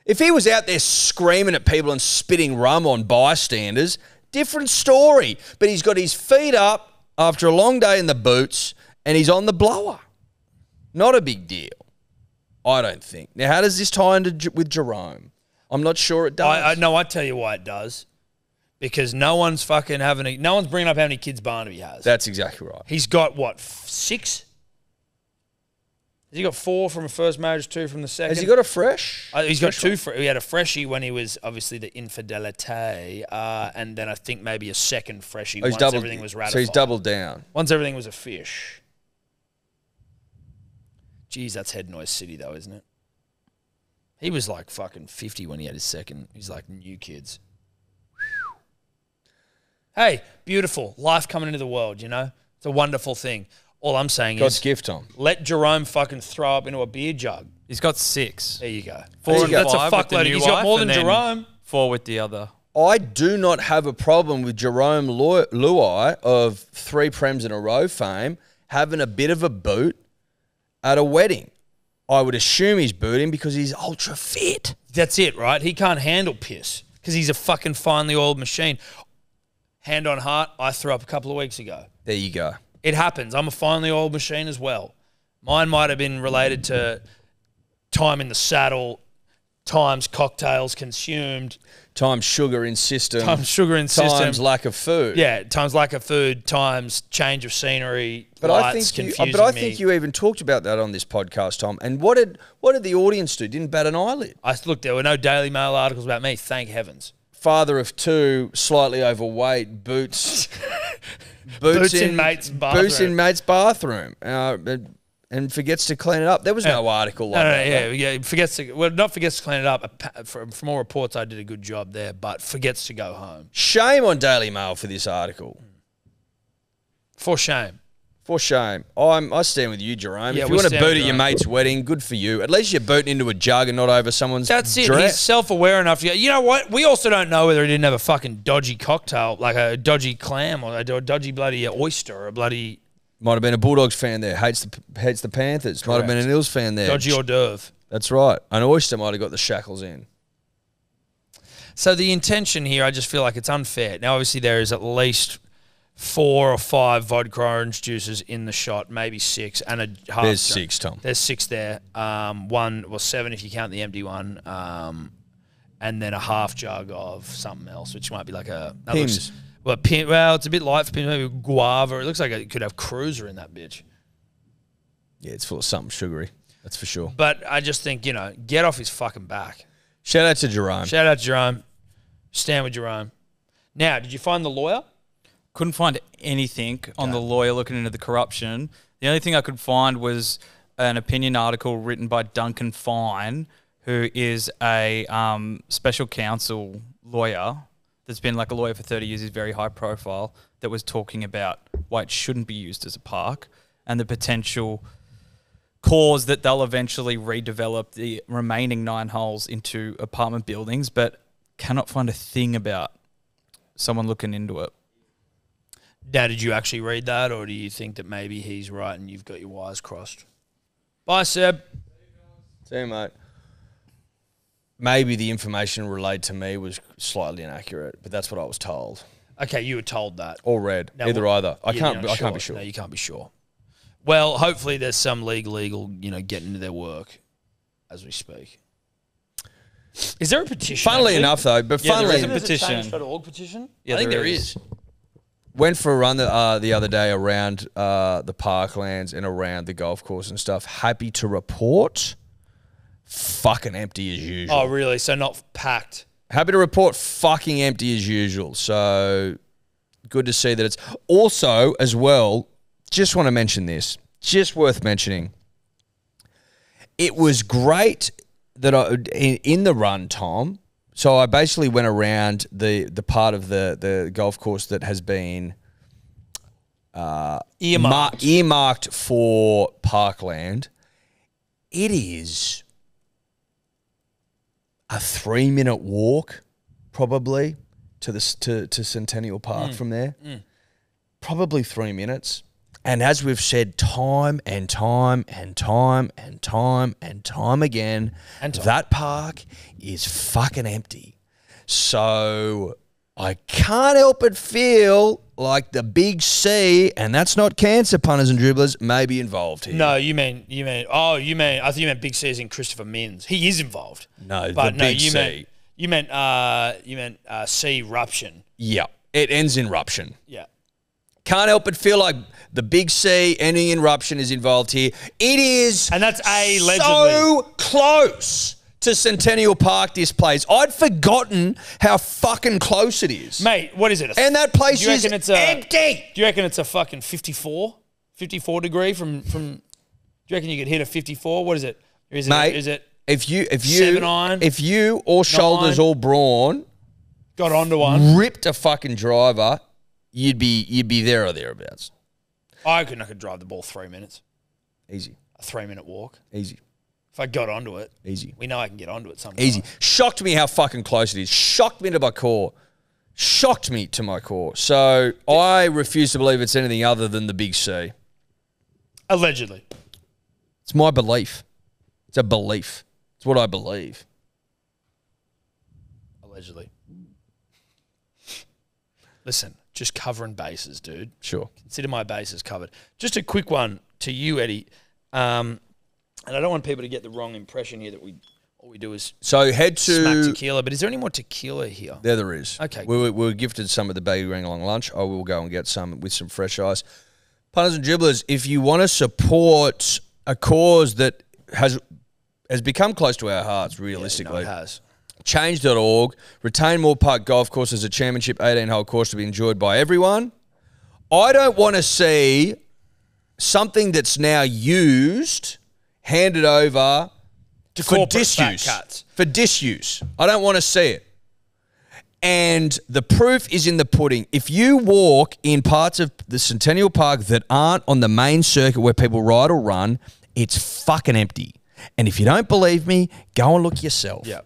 If he was out there screaming at people and spitting rum on bystanders, different story. But he's got his feet up after a long day in the boots and he's on the blower. Not a big deal, I don't think. Now, how does this tie into with Jerome? I'm not sure it does. No, I tell you why it does. Because no one's bringing up how many kids Barnaby has. That's exactly right. He's got, what, 6? Has he got 4 from a first marriage, 2 from the second? Has he got a fresh? He's got 2. He had a freshie when he was obviously the infidelity, and then I think maybe a second freshie once everything was ratified. So he's doubled down. Once everything was a fish. Jeez, that's Head Noise City though, isn't it? He was like fucking 50 when he had his second. He's like new kids. Hey, beautiful. Life coming into the world, you know? It's a wonderful thing. All I'm saying God's is... gift, Tom. Let Jerome fucking throw up into a beer jug. He's got 6. There you go. 4 and That's 5 a with the fuckload. new He's got more wife, than and then Jerome. 4 with the other. I do not have a problem with Jerome Luai of 3 Prems in a row fame having a bit of a boot at a wedding. I would assume he's booting because he's ultra fit. That's it, right? He can't handle piss because he's a fucking finely oiled machine. Hand on heart, I threw up a couple of weeks ago. There you go. It happens. I'm a finely oiled machine as well. Mine might have been related to time in the saddle, times cocktails consumed. Times sugar in system. Times lack of food. Yeah, times lack of food, times change of scenery, But lights, I think you even talked about that on this podcast, Tom. And what did the audience do? Didn't bat an eyelid. Look, there were no Daily Mail articles about me, thank heavens. Father of 2, slightly overweight, boots in mate's bathroom. Boots in mate's bathroom. And forgets to clean it up. There was no article like that. Forgets to clean it up. From all reports, I did a good job there, but forgets to go home. Shame on Daily Mail for this article. For shame. For shame. I stand with you, Jerome. Yeah, if you want to boot at your Jerome. mate's wedding, good for you. At least you're booting into a jug and not over someone's That's it. dress. He's self-aware enough to go, you know what? We also don't know whether he didn't have a fucking dodgy cocktail, like a dodgy clam or a dodgy bloody oyster or a bloody... Might have been a Bulldogs fan there. Hates the Panthers. Correct. Might have been an Eels fan there. Dodgy hors d'oeuvre. That's right. An oyster might have got the shackles in. So the intention here, I just feel like it's unfair. Now, obviously, there is at least 4 or 5 vodka orange juices in the shot, maybe 6, and a half. There's 6, Tom. There's 6 there. 7 if you count the empty one. and then a half jug of something else, which might be like a Pims. Well, it's a bit light for Pims. Maybe guava. It looks like it could have cruiser in that bitch. Yeah, it's full of something sugary. That's for sure. But I just think, get off his fucking back. Shout out to Jerome. Shout out to Jerome. Stand with Jerome. Now, did you find the lawyer? Couldn't find anything on the lawyer looking into the corruption. The only thing I could find was an opinion article written by Duncan Fine, who is a special counsel lawyer that's been like a lawyer for 30 years. He's very high profile, that was talking about why it shouldn't be used as a park and the potential cause that they'll eventually redevelop the remaining 9 holes into apartment buildings, but cannot find a thing about someone looking into it. Now, did you actually read that, or do you think that maybe he's right and you've got your wires crossed? Bye, Seb. See you, mate. Maybe the information relayed to me was slightly inaccurate, but that's what I was told. Okay, you were told that. Or read. Now, either. I can't be sure. No, you can't be sure. Well, hopefully there's some legal, getting into their work as we speak. Is there a petition? Funnily enough, though, but funnily there is a petition. Change.org petition? Yeah, I think there is. is. Went for a run the other day around the parklands and around the golf course and stuff. Happy to report, fucking empty as usual. Oh, really? So not packed? Happy to report, fucking empty as usual. So good to see that it's also as well. Just want to mention this. Just worth mentioning. It was great that in the run, Tom. So I basically went around the part of the golf course that has been earmarked for parkland. It is a 3-minute walk, probably, to Centennial Park from there. Probably 3 minutes. And as we've said time and time and time and time and time again, that park is fucking empty. So I can't help but feel like the big C, and that's not cancer, punters and dribblers, may be involved here. No, I thought you meant Big C as in Christopher Mins. He is involved. No, but the big C. You meant C ruption. Yeah, it ends in ruption. Yeah. Can't help but feel like the big C ending in ruption is involved here. It is, and that's allegedly so close to Centennial Park, this place. I'd forgotten how fucking close it is. Mate, what is it? And that place is empty. Do you reckon it's a fucking 54 degree from do you reckon you could hit a 54? What is it? Mate, is it if you 7 iron? If you or shoulders all brawn got onto one, ripped a fucking driver, you'd be there or thereabouts. I could drive the ball 3 minutes. Easy. A 3-minute walk. Easy. If I got onto it. Easy. We know I can get onto it sometime. Easy. Shocked me how fucking close it is. Shocked me to my core. Shocked me to my core. So I refuse to believe it's anything other than the big C. Allegedly. It's my belief. It's a belief. It's what I believe. Allegedly. Listen, just covering bases, dude. Sure. Consider my bases covered. Just a quick one to you, Eddie. And I don't want people to get the wrong impression here that all we do is head to smack tequila. But is there any more tequila here? There is. Okay. We were gifted some of the Baggy Ring along lunch. I will go and get some with some fresh ice. Punters and dribblers, if you want to support a cause that has become close to our hearts, realistically. Yeah, no, it has. Change.org, retain Moore Park Golf Course as a championship 18-hole course to be enjoyed by everyone. I don't want to see something that's now used handed over for disuse. For disuse. I don't want to see it. And the proof is in the pudding. If you walk in parts of the Centennial Park that aren't on the main circuit where people ride or run, it's fucking empty. And if you don't believe me, go and look yourself. Yeah.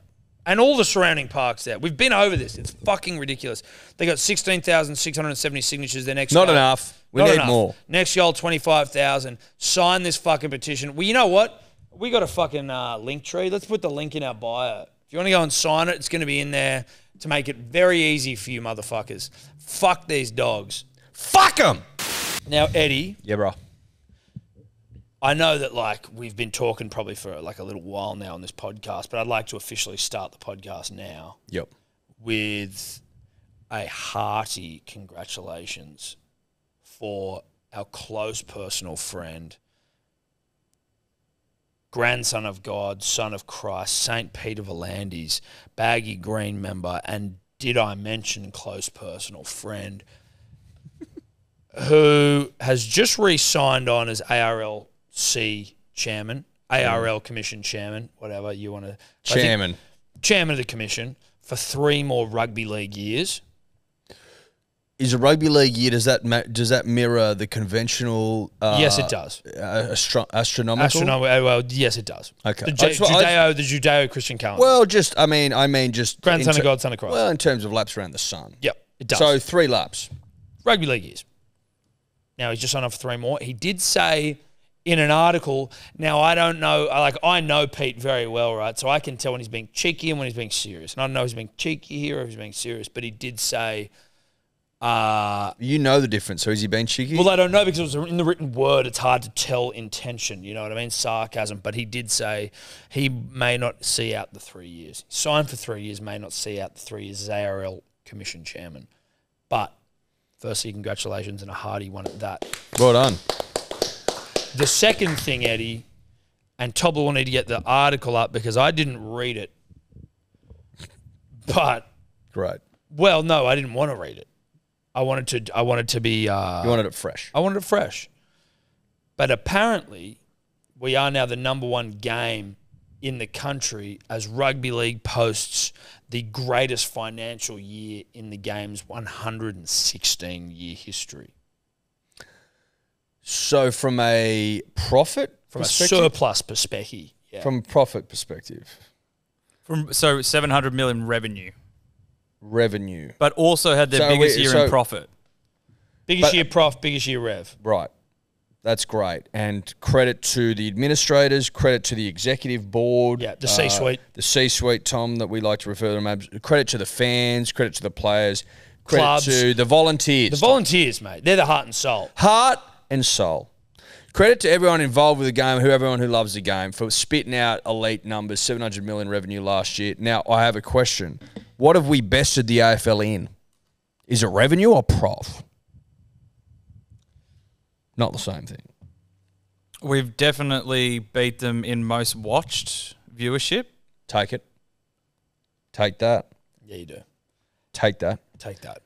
And all the surrounding parks there. We've been over this. It's fucking ridiculous. They got 16,670 signatures. Their next Not goal. enough. We need more. Next goal, 25,000. Sign this fucking petition. Well, you know what? We got a fucking link tree. Let's put the link in our bio. If you want to go and sign it, it's going to be in there to make it very easy for you motherfuckers. Fuck these dogs. Fuck them! Now, Eddie. Yeah, bro. I know that like we've been talking probably for like a little while now on this podcast, but I'd like to officially start the podcast now. Yep. With a hearty congratulations for our close personal friend, grandson of God, son of Christ, Saint PVL, baggy green member, and did I mention close personal friend, who has just re-signed on as ARLC chairman, ARL commission chairman, whatever you want to. Chairman of the commission for 3 more rugby league years. Is a rugby league year, does that mirror the conventional? Yes, it does. Astronomical? Well, yes, it does. Okay. The Judeo-Christian calendar. Well, just I mean, just grandson of God, son of Christ. Well, in terms of laps around the sun. Yep, it does. So 3 laps. Rugby league years. Now he's just signed up for 3 more. He did say in an article. Now I don't know. I know Pete very well, right? So I can tell when he's being cheeky and when he's being serious. And I don't know if he's being cheeky here or if he's being serious. But he did say. You know the difference. So is he being cheeky? Well, I don't know because it was in the written word. It's hard to tell intention. You know what I mean? Sarcasm. But he did say he may not see out the 3 years. He signed for 3 years, may not see out the 3 years as ARL Commission Chairman. But firstly, congratulations and a hearty one at that. Well done. The second thing, Eddie, and Todd will need to get the article up because I didn't read it. But Great. Well, no, I didn't want to read it. I wanted to be. You wanted it fresh. I wanted it fresh. But apparently, we are now the #1 game in the country as rugby league posts the greatest financial year in the game's 116-year history. So from a profit perspective? A surplus perspective. Yeah. From a profit perspective. So 700 million revenue. But also had their biggest year in profit. Biggest year prof, biggest year rev. Right. That's great. And credit to the administrators, credit to the executive board. Yeah, the C-suite. The C-suite, Tom, that we like to refer to them as. Credit to the fans, credit to the players, credit Clubs. to the volunteers. The volunteers, mate. They're the heart and soul. Heart and soul. Credit to everyone involved with the game, everyone who loves the game, for spitting out elite numbers, 700 million revenue last year. Now, I have a question. What have we bested the AFL in? Is it revenue or prof? Not the same thing. We've definitely beat them in most watched viewership. Take it. Take that. Yeah, you do. Take that. Take that.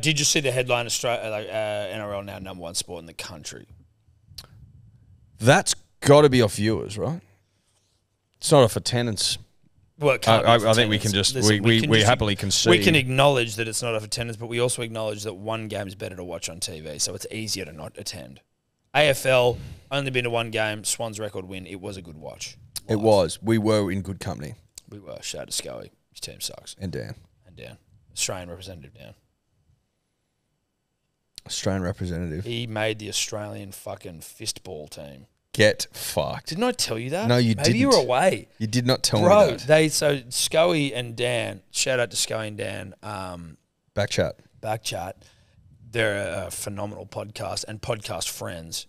Did you see the headline, NRL now #1 sport in the country? That's got to be off viewers, right? It's not off attendance. Well, it can't be off I think we can attendance. just we happily concede. We can acknowledge that it's not off attendance, but we also acknowledge that one game is better to watch on TV, so it's easier to not attend. AFL only been to 1 game, Swans record win. It was a good watch. It was. We were in good company. We were. Shout out to Scully. His team sucks. And Dan. Australian representative Dan. Australian representative. He made the Australian fucking fistball team. Get fucked. Didn't I tell you that? No, you didn't. Maybe you were away. You did not tell me that. So Scully and Dan, shout out to Scully and Dan. Back chat. They're a phenomenal podcast and podcast friends.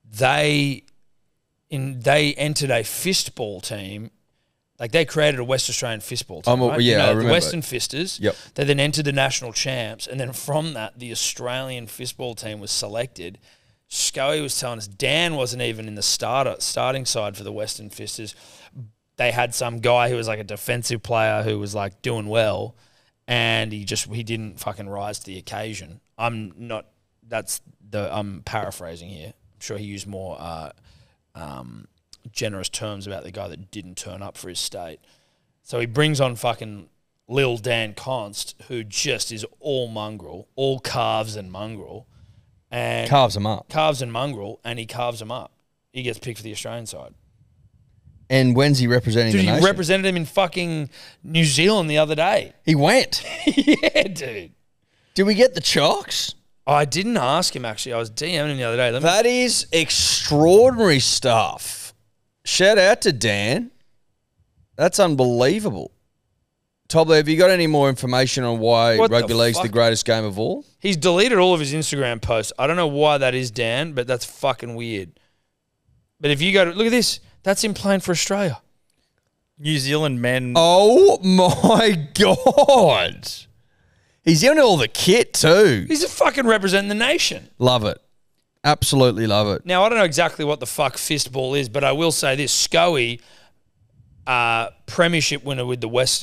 They entered a fistball team. Like they created a West Australian fistball team. Right? Yeah, I remember. The Western Fisters. Yep. They then entered the national champs, and then from that, the Australian fistball team was selected. Scully was telling us Dan wasn't even in the starting side for the Western Fisters. They had some guy who was like a defensive player who was like doing well, and he didn't fucking rise to the occasion. I'm paraphrasing here. I'm sure he used more generous terms about the guy that didn't turn up for his state. So he brings on fucking Lil Dan Const, who just is all mongrel, all calves and mongrel. And carves them up. Calves and mongrel, and he carves them up. He gets picked for the Australian side. And when's he representing the nation? He represented him in fucking New Zealand the other day. He went? Yeah, dude. Did we get the chocks? I didn't ask him, actually. I was DMing him the other day. That is extraordinary stuff. Shout out to Dan. That's unbelievable. Tobler, have you got any more information on why What rugby the league's the fuck? greatest game of all? He's deleted all of his Instagram posts. I don't know why that is, Dan, but that's fucking weird. But if you go to look at this, that's him playing for Australia. New Zealand men. Oh my God. He's in all the kit too. He's a fucking representing the nation. Love it. Absolutely love it. Now, I don't know exactly what the fuck fistball is, but I will say this. Scoey, premiership winner with the West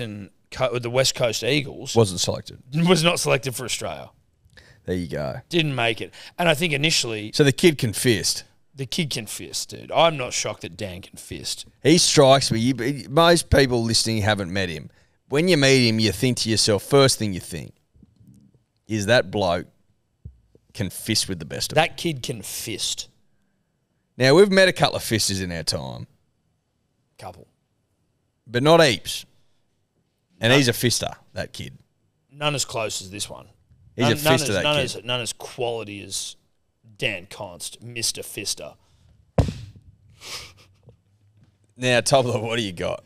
Coast Eagles, Wasn't selected. was not selected for Australia. There you go. Didn't make it. And I think initially, So the kid can fist. the kid can fist, dude. I'm not shocked that Dan can fist. He strikes me. Most people listening haven't met him. When you meet him, you think to yourself, first thing you think is that bloke can fist with the best of them. That kid can fist. Now, we've met a couple of fisters in our time, Couple. but not heaps. And he's a fister, that kid. None as close as this one. He's a fister, that kid. None as quality as Dan Const, Mr. Fister. Now, Tobler, what do you got?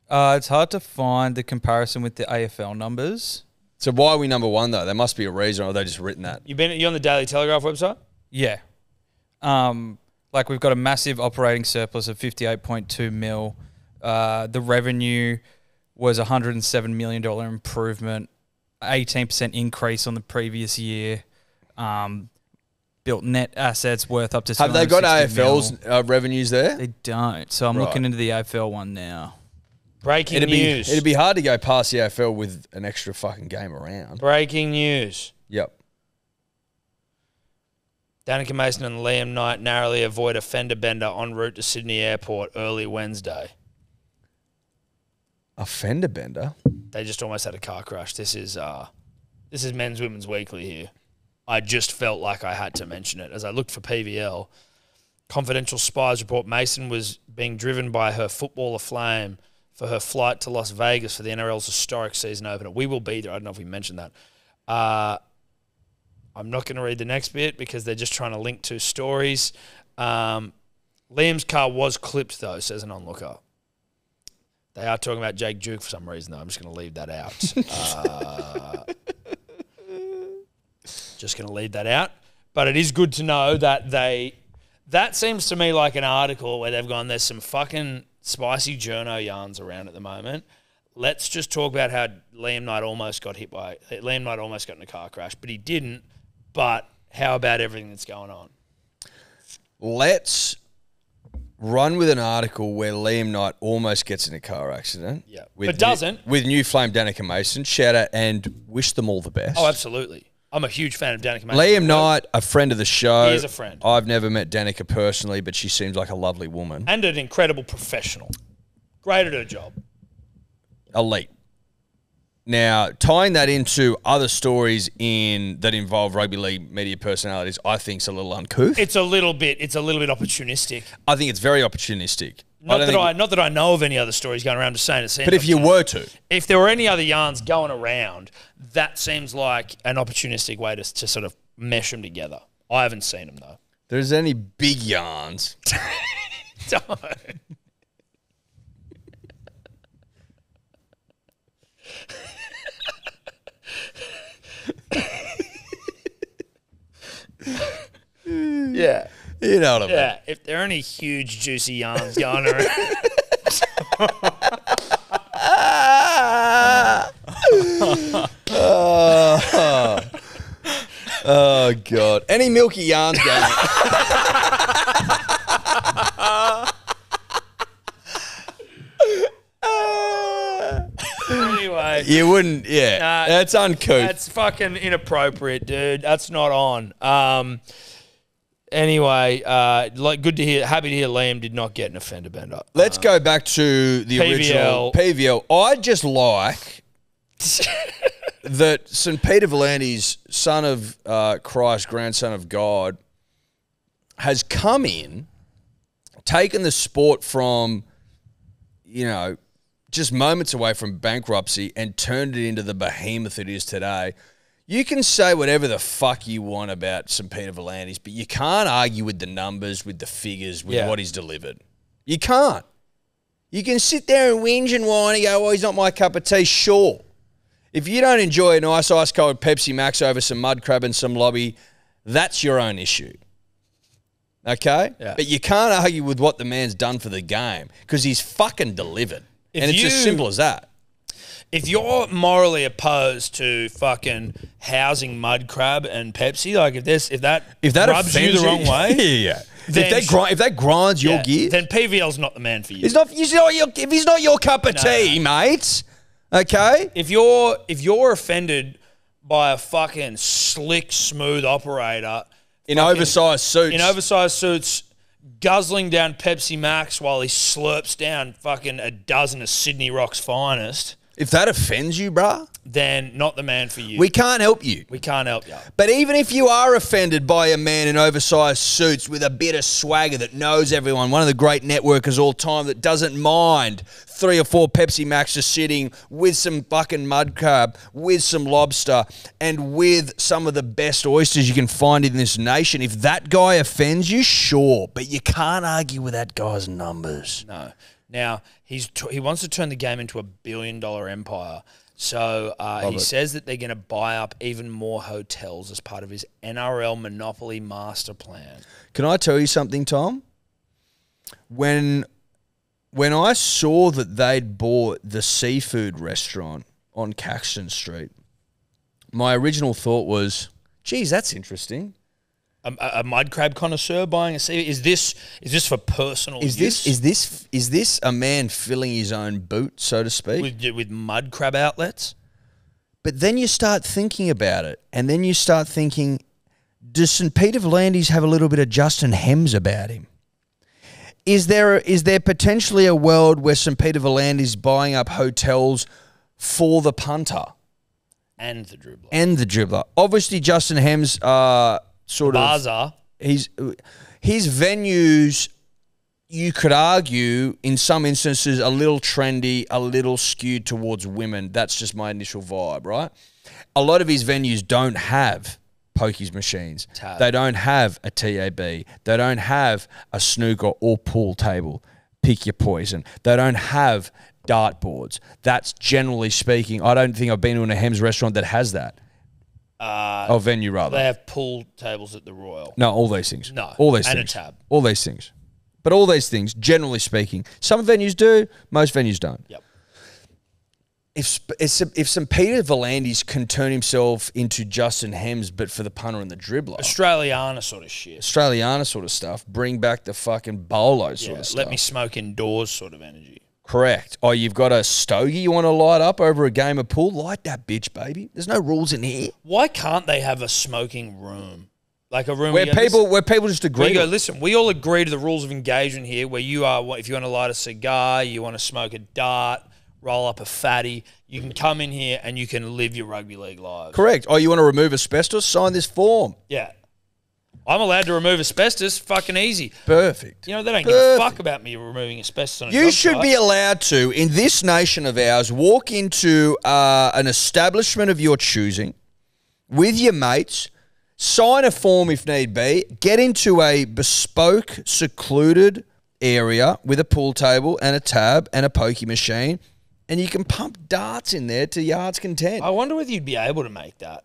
It's hard to find the comparison with the AFL numbers. So why are we number one, though? There must be a reason, or have they just written that? You on the Daily Telegraph website? Yeah. Like we've got a massive operating surplus of 58.2 mil. The revenue was $107 million improvement, 18% increase on the previous year. Built net assets worth up to Have they got 260 AFL's revenues there? They don't. So I'm Right. looking into the AFL one now. Breaking news. It'd be hard to go past the AFL with an extra fucking game around. Breaking news. Yep. Danica Mason and Liam Knight narrowly avoid a fender bender en route to Sydney Airport early Wednesday. A fender bender? They just almost had a car crash. This is Men's Women's Weekly here. I just felt like I had to mention it. As I looked for PVL, confidential spies report Mason was being driven by her footballer Flame for her flight to Las Vegas for the NRL's historic season opener. We will be there. I don't know if we mentioned that. I'm not going to read the next bit because they're just trying to link two stories. Liam's car was clipped, though, says an onlooker. They are talking about Jake Duke for some reason, though. I'm just going to leave that out. Just going to leave that out. But it is good to know that that seems to me like an article where they've gone, there's some fucking spicy journo yarns around at the moment. Let's just talk about how Liam Knight almost got in a car crash, but he didn't. But how about everything that's going on? Let's run with an article where Liam Knight almost gets in a car accident. Yeah. But doesn't. With new flame Danica Mason. Shout out and wish them all the best. Oh, absolutely. I'm a huge fan of Danica Mason. Liam Knight, a friend of the show. He is a friend. I've never met Danica personally, but she seems like a lovely woman. And an incredible professional. Great at her job. Elite. Now, tying that into other stories that involve rugby league media personalities, I think is a little uncouth. It's a little bit opportunistic. I think it's very opportunistic. Not that I know of any other stories going around, just saying it seems. But if you were to. If there were any other yarns going around, that seems like an opportunistic way to sort of mesh them together. I haven't seen them, though. There's any big yarns. Don't. Yeah. You know what I mean? Yeah. If there are any huge, juicy yarns going around. Oh, God. Any milky yarns going on? Anyway. You wouldn't, yeah. That's uncouth. That's fucking inappropriate, dude. That's not on. Anyway, good to hear. Happy to hear Liam did not get an offender bender. Let's go back to the original PVL. I just like that St. Peter V'landys, son of Christ, grandson of God, has come in, taken the sport from, just moments away from bankruptcy and turned it into the behemoth it is today. You can say whatever the fuck you want about St. Peter V'landys, but you can't argue with the numbers, with the figures, with what he's delivered. You can't. You can sit there and whinge and whine and go, well, he's not my cup of tea. Sure. If you don't enjoy a nice ice-cold Pepsi Max over some mud crab and some lobby, that's your own issue. Okay? Yeah. But you can't argue with what the man's done for the game because he's fucking delivered. And it's as simple as that. If you're morally opposed to fucking housing mud crab and Pepsi, like if that rubs you the wrong way, yeah. If that grinds your gears, then PVL's not the man for you. If he's not your cup of tea, mate. Okay. If you're offended by a fucking slick, smooth operator in oversized suits, guzzling down Pepsi Max while he slurps down fucking a dozen of Sydney Rock's finest, if that offends you, bruh, then not the man for you. We can't help you. We can't help you. But even if you are offended by a man in oversized suits with a bit of swagger that knows everyone, one of the great networkers all time that doesn't mind 3 or 4 Pepsi Maxes sitting with some fucking mud crab, with some lobster, and with some of the best oysters you can find in this nation, if that guy offends you, sure. But you can't argue with that guy's numbers. No. Now, he wants to turn the game into a billion-dollar empire. So he says that they're going to buy up even more hotels as part of his NRL monopoly master plan. Can I tell you something, Tom? When I saw that they'd bought the seafood restaurant on Caxton Street, my original thought was, geez, that's interesting. A mud crab connoisseur buying a seafood? Is this for personal use? Is this a man filling his own boot, so to speak? With mud crab outlets? But then you start thinking about it, and then you start thinking, does St Peter V'landys have a little bit of Justin Hems about him? Is there potentially a world where St Peter V'landys is buying up hotels for the punter? And the dribbler. Obviously, Justin Hems sort of Bazaar. His venues, you could argue, in some instances, a little trendy, a little skewed towards women. That's just my initial vibe, right? A lot of his venues don't have pokies machines. They don't have a TAB. They don't have a snooker or pool table. Pick your poison. They don't have dartboards. That's generally speaking. I don't think I've been to a Hems restaurant that has that. Venue rather. They have pool tables at the Royale. No, all these things. No, all these and things. a tab. All these things. But all these things, generally speaking, some venues do, most venues don't. Yep. If St Peter V'landys can turn himself into Justin Hems, but for the punter and the dribbler, Australiana sort of shit. Australiana sort of stuff, bring back the fucking bolo sort of stuff. Let me smoke indoors sort of energy. Correct. Oh, you've got a stogie you want to light up over a game of pool? Light that bitch, baby. There's no rules in here. Why can't they have a smoking room? Like a room where people just agree. We go, listen, we all agree to the rules of engagement here where you are, if you want to light a cigar, you want to smoke a dart, roll up a fatty, you can come in here and you can live your rugby league lives. Correct. Oh, you want to remove asbestos? Sign this form. Yeah. I'm allowed to remove asbestos. Fucking easy. Perfect. You know, they don't give a fuck about me removing asbestos on a You should be allowed to, in this nation of ours, walk into an establishment of your choosing with your mates, sign a form if need be, get into a bespoke, secluded area with a pool table and a tab and a pokey machine, and you can pump darts in there to your heart's content. I wonder whether you'd be able to make that.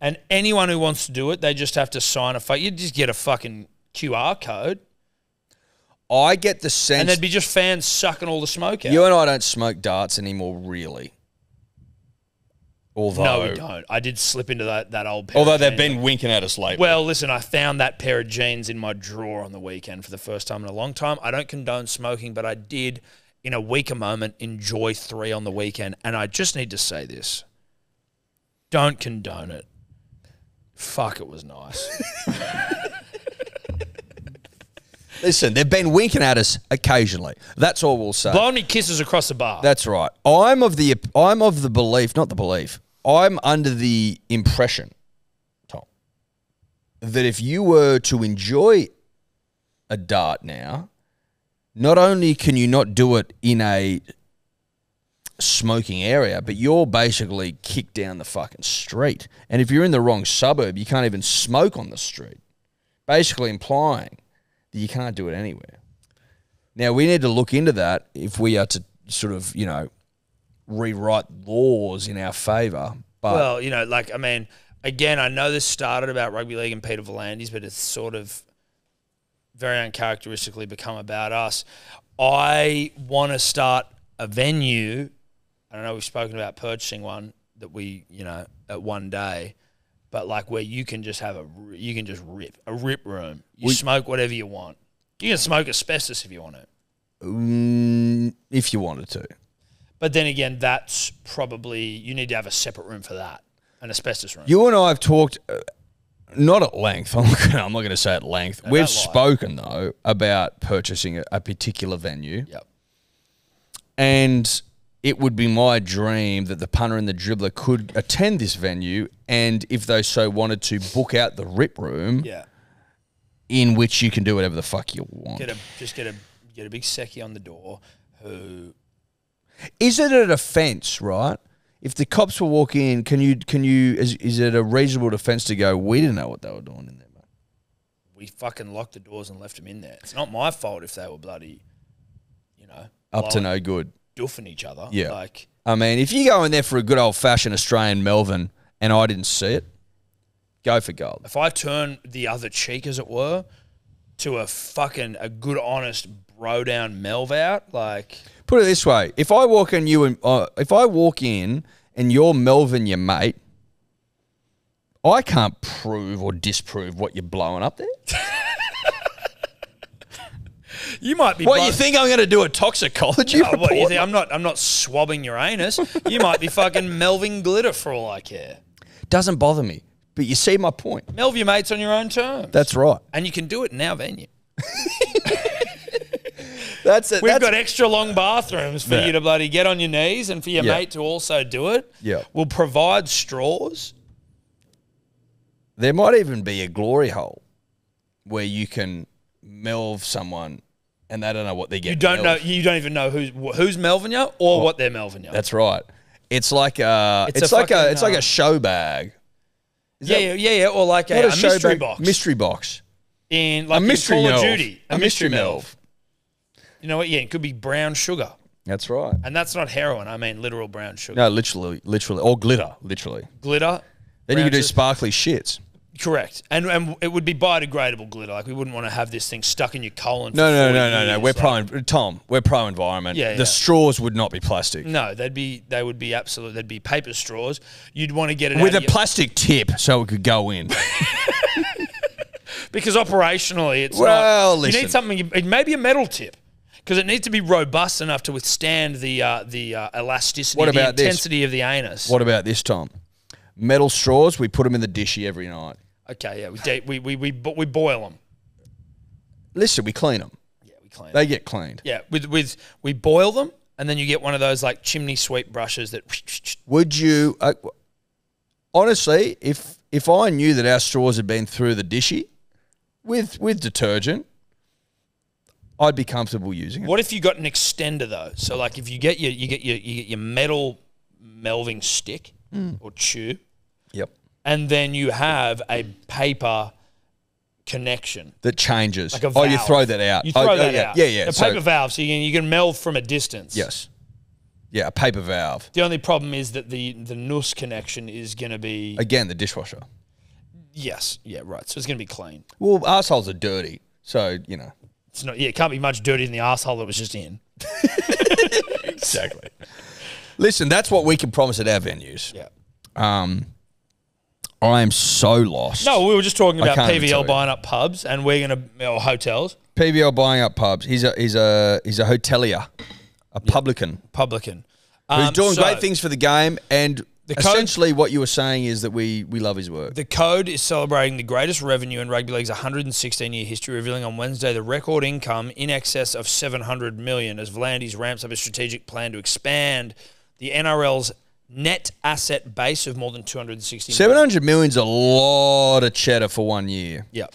And anyone who wants to do it, they just have to sign you just get a fucking QR code. I get the sense... And there'd be just fans sucking all the smoke out. You and I don't smoke darts anymore, really. Although... No, we don't. I did slip into that old pair Although of they've jeans. been winking at us lately. Well, listen, I found that pair of jeans in my drawer on the weekend for the first time in a long time. I don't condone smoking, but I did, in a weaker moment, enjoy 3 on the weekend. And I just need to say this. Don't condone it. Fuck, it was nice. Listen, they've been winking at us occasionally. That's all we'll say. Blowing me kisses across the bar. That's right. I'm of the belief, not the belief. I'm under the impression, Tom, that if you were to enjoy a dart now, not only can you not do it in a smoking area, but you're basically kicked down the fucking street. And if you're in the wrong suburb, you can't even smoke on the street. Basically implying that you can't do it anywhere. Now, we need to look into that if we are to sort of, rewrite laws in our favour. But Well, again, I know this started about rugby league and Peter V'landys, but it's sort of very uncharacteristically become about us. I want to start a venue. I don't know, we've spoken about purchasing one that we, at one day, but like where you can just rip a rip room. You smoke whatever you want. You can smoke asbestos if you want to. If you wanted to. But then again, that's probably, you need to have a separate room for that, an asbestos room. You and I have talked, not at length, I'm not going to say at length. No, we've spoken, though, about purchasing a particular venue. Yep. And it would be my dream that the punter and the dribbler could attend this venue, and if they so wanted to, book out the rip room. Yeah. In which you can do whatever the fuck you want. Get a big secchi on the door who... Is it an offence, right? If the cops will walk in, is it a reasonable defence to go, we didn't know what they were doing in there, mate? We fucking locked the doors and left them in there. It's not my fault if they were bloody, up to no good. Doofing each other. Yeah. If you go in there for a good old-fashioned Australian Melbourne and I didn't see it, go for gold. If I turn the other cheek, as it were, to a good, honest bro down Melv out, like... Put it this way: if I walk in and you're Melvin, your mate, I can't prove or disprove what you're blowing up there. You might be. What, you think I'm going to do a toxicology report? What, you think I'm not swabbing your anus. You might be fucking melving glitter for all I care. Doesn't bother me. But you see my point. Melv your mates on your own terms. That's right. And you can do it in our venue. That's it. We've got extra long bathrooms for you to bloody get on your knees and for your mate to also do it. Yeah. We'll provide straws. There might even be a glory hole where you can melv someone and they don't know what they're getting. You don't even know who's melving you or what they're melving you. That's right. It's like it's like a show bag. Yeah, or like a mystery box. Mystery box. In like a mystery Call of melv. Duty. A mystery melv. You know what? Yeah, it could be brown sugar. That's right. And that's not heroin. I mean literal brown sugar. No, literally. Or glitter, literally. Glitter. Then you could do sparkly shits. Correct. And it would be biodegradable glitter. Like we wouldn't want to have this thing stuck in your colon for No. 40 years. We're pro-environment. Yeah. The straws would not be plastic. No, they'd be paper straws. You'd want to get it with out a plastic tip so it could go in. Because operationally it's listen. You need something, maybe a metal tip. Because it needs to be robust enough to withstand the elasticity, the intensity of the anus. What about this, Tom? Metal straws, we put them in the dishy every night. Okay, yeah, we boil them. Listen, we clean them. Yeah, we clean them. They get cleaned. Yeah, we boil them, and then you get one of those like chimney sweep brushes that... Would you... honestly, if I knew that our straws had been through the dishy with detergent... I'd be comfortable using it. What if you got an extender though? So like if you get your metal melving stick or tube. Yep. And then you have a paper connection that changes. Like a valve. You throw that out. You throw that out. Yeah. A paper valve, so you can melve from a distance. Yes. Yeah, a paper valve. The only problem is that the NUS connection is going to be again the dishwasher. Yes. Yeah. Right. So it's going to be clean. Well, assholes are dirty, so you know. It's not. Yeah, it can't be much dirtier than the asshole that was just in. Exactly. Listen, that's what we can promise at our venues. Yeah. I am so lost. No, we were just talking about PVL buying up pubs, and we're or hotels. PVL buying up pubs. He's a hotelier, publican, who's doing great things for the game. And essentially, what you were saying is that we love his work. The Code is celebrating the greatest revenue in rugby league's 116-year history, revealing on Wednesday the record income in excess of $700 million as V'landys ramps up a strategic plan to expand the NRL's net asset base of more than $260 million. $700 million's a lot of cheddar for 1 year. Yeah.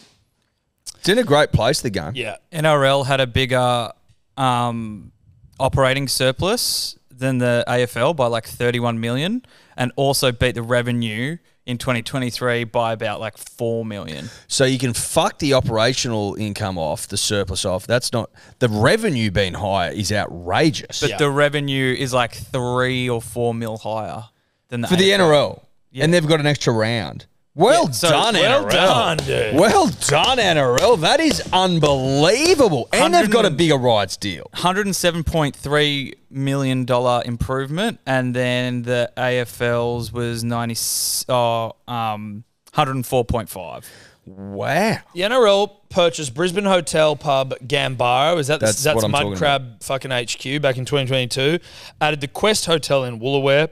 It's in a great place, the game. Yeah. NRL had a bigger operating surplus than the AFL by like 31 million and also beat the revenue in 2023 by about like 4 million. So you can fuck the operational income off, the surplus off. That's not the revenue being higher is outrageous. But the revenue is like 3 or 4 mil higher than the for the AFL. NRL, Yeah. and they've got an extra round. Well done, NRL. Well done, dude. Well done, NRL. That is unbelievable. And they've got a bigger rights deal. $107.3 million improvement, and then the AFL's was 104.5. Wow. The NRL purchased Brisbane Hotel Pub Gambaro. That's what I'm Mud talking Crab fucking HQ back in 2022. Added the Quest Hotel in Woolooware.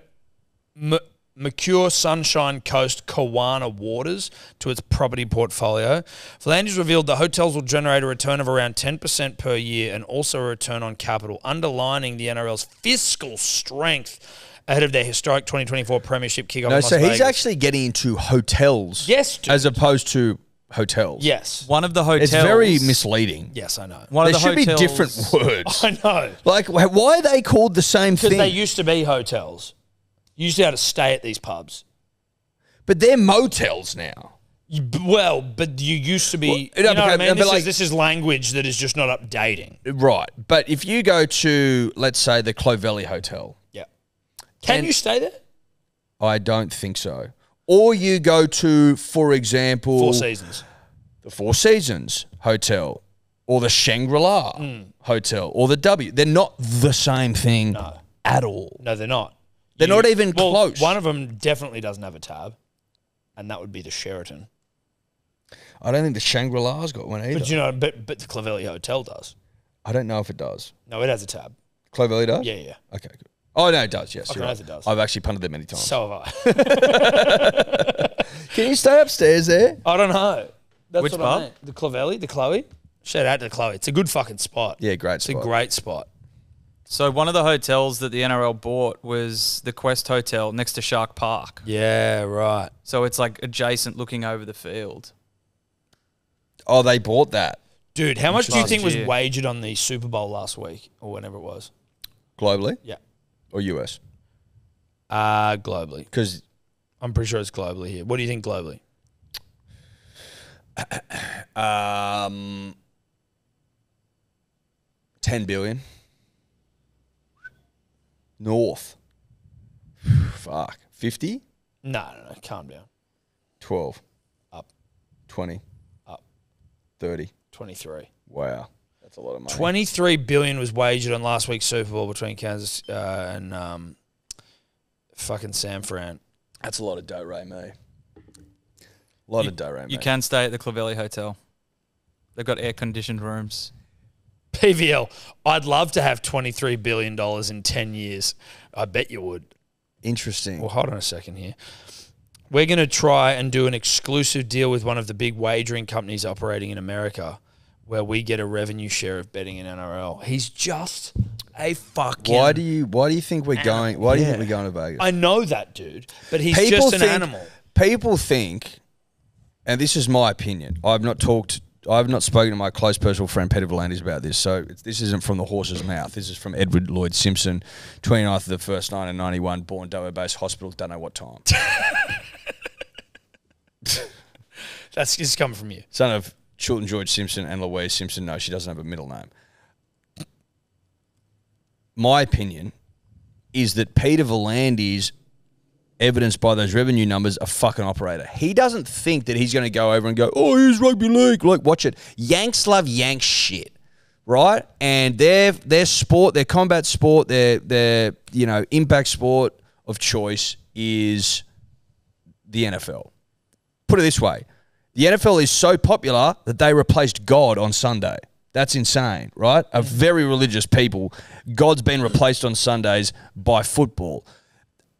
Mercure Sunshine Coast Kawana Waters to its property portfolio. V'landys revealed the hotels will generate a return of around 10% per year and also a return on capital, underlining the NRL's fiscal strength ahead of their historic 2024 premiership kickoff. No, in so Las he's Vegas. actually getting into hotels. Yes, dude. As opposed to hotels. Yes. One of the hotels. It's very misleading. Yes, I know. One There of the should be hotels, different words. I know. Like, why are they called the same Because thing? they used to be hotels. You used to be able to stay at these pubs. But they're motels now. But you used to be. Well, you know what I mean? but This is language that is just not updating. Right. But if you go to, let's say, the Clovelly Hotel. Yeah. Can you stay there? I don't think so. Or you go to, for example, Four Seasons. The Four Seasons Hotel or the Shangri-La Hotel or the W. They're not the same thing at all. No, they're not. They're not even close. One of them definitely doesn't have a tab, and that would be the Sheraton. I don't think the Shangri-La's got one either. But but the Clovelly Hotel does. I don't know if it does. No, it has a tab. Clovelly does? Yeah. Okay, good. Oh, no, it does, yes. I You're right. it does. I've actually punted there many times. So have I. Can you stay upstairs there? I don't know. That's Which what pub? I meant. The Clovelly, the Chloe. Shout out to the Chloe. It's a good fucking spot. Yeah, great It's spot. a great spot. So one of the hotels that the NRL bought was the Quest Hotel next to Shark Park. Yeah, right. So it's like adjacent looking over the field. Oh, they bought that. Dude, how much do you Last think was year. wagered on the Super Bowl last week or whenever it was? Globally? Yeah. Or US? Globally. Because I'm pretty sure it's globally here. What do you think globally? 10 billion. North. Fuck. 50? No. Calm down. 12. Up. 20. Up. 30. 23. Wow. That's a lot of money. 23 billion was wagered on last week's Super Bowl between Kansas and fucking San Fran. That's a lot of dough, Ray, mate. A lot of dough, Ray, mate. You can stay at the Clovelly Hotel. They've got air-conditioned rooms. PVL, I'd love to have $23 billion in 10 years. I bet you would. Interesting. Well, hold on a second here. We're going to try and do an exclusive deal with one of the big wagering companies operating in America where we get a revenue share of betting in NRL. He's just a fucking... Why do you think we're going? Why do you think we're going to Vegas? I know that, dude, but he's just an animal. People think, and this is my opinion. I've not spoken to my close personal friend Peter V'landys about this, so this isn't from the horse's mouth. This is from Edward Lloyd Simpson, 29th of the 1st, 1991, born Dover-based hospital, don't know what time. That's just coming from you. Son of Chilton George Simpson and Louise Simpson. No, she doesn't have a middle name. My opinion is that Peter V'landys, evidenced by those revenue numbers, a fucking operator. He doesn't think that he's going to go over and go, oh, here's rugby league. Like, watch it. Yanks love Yank shit, right? And their sport, their combat sport, their impact sport of choice is the NFL. Put it this way. The NFL is so popular that they replaced God on Sunday. That's insane, right? A very religious people. God's been replaced on Sundays by football.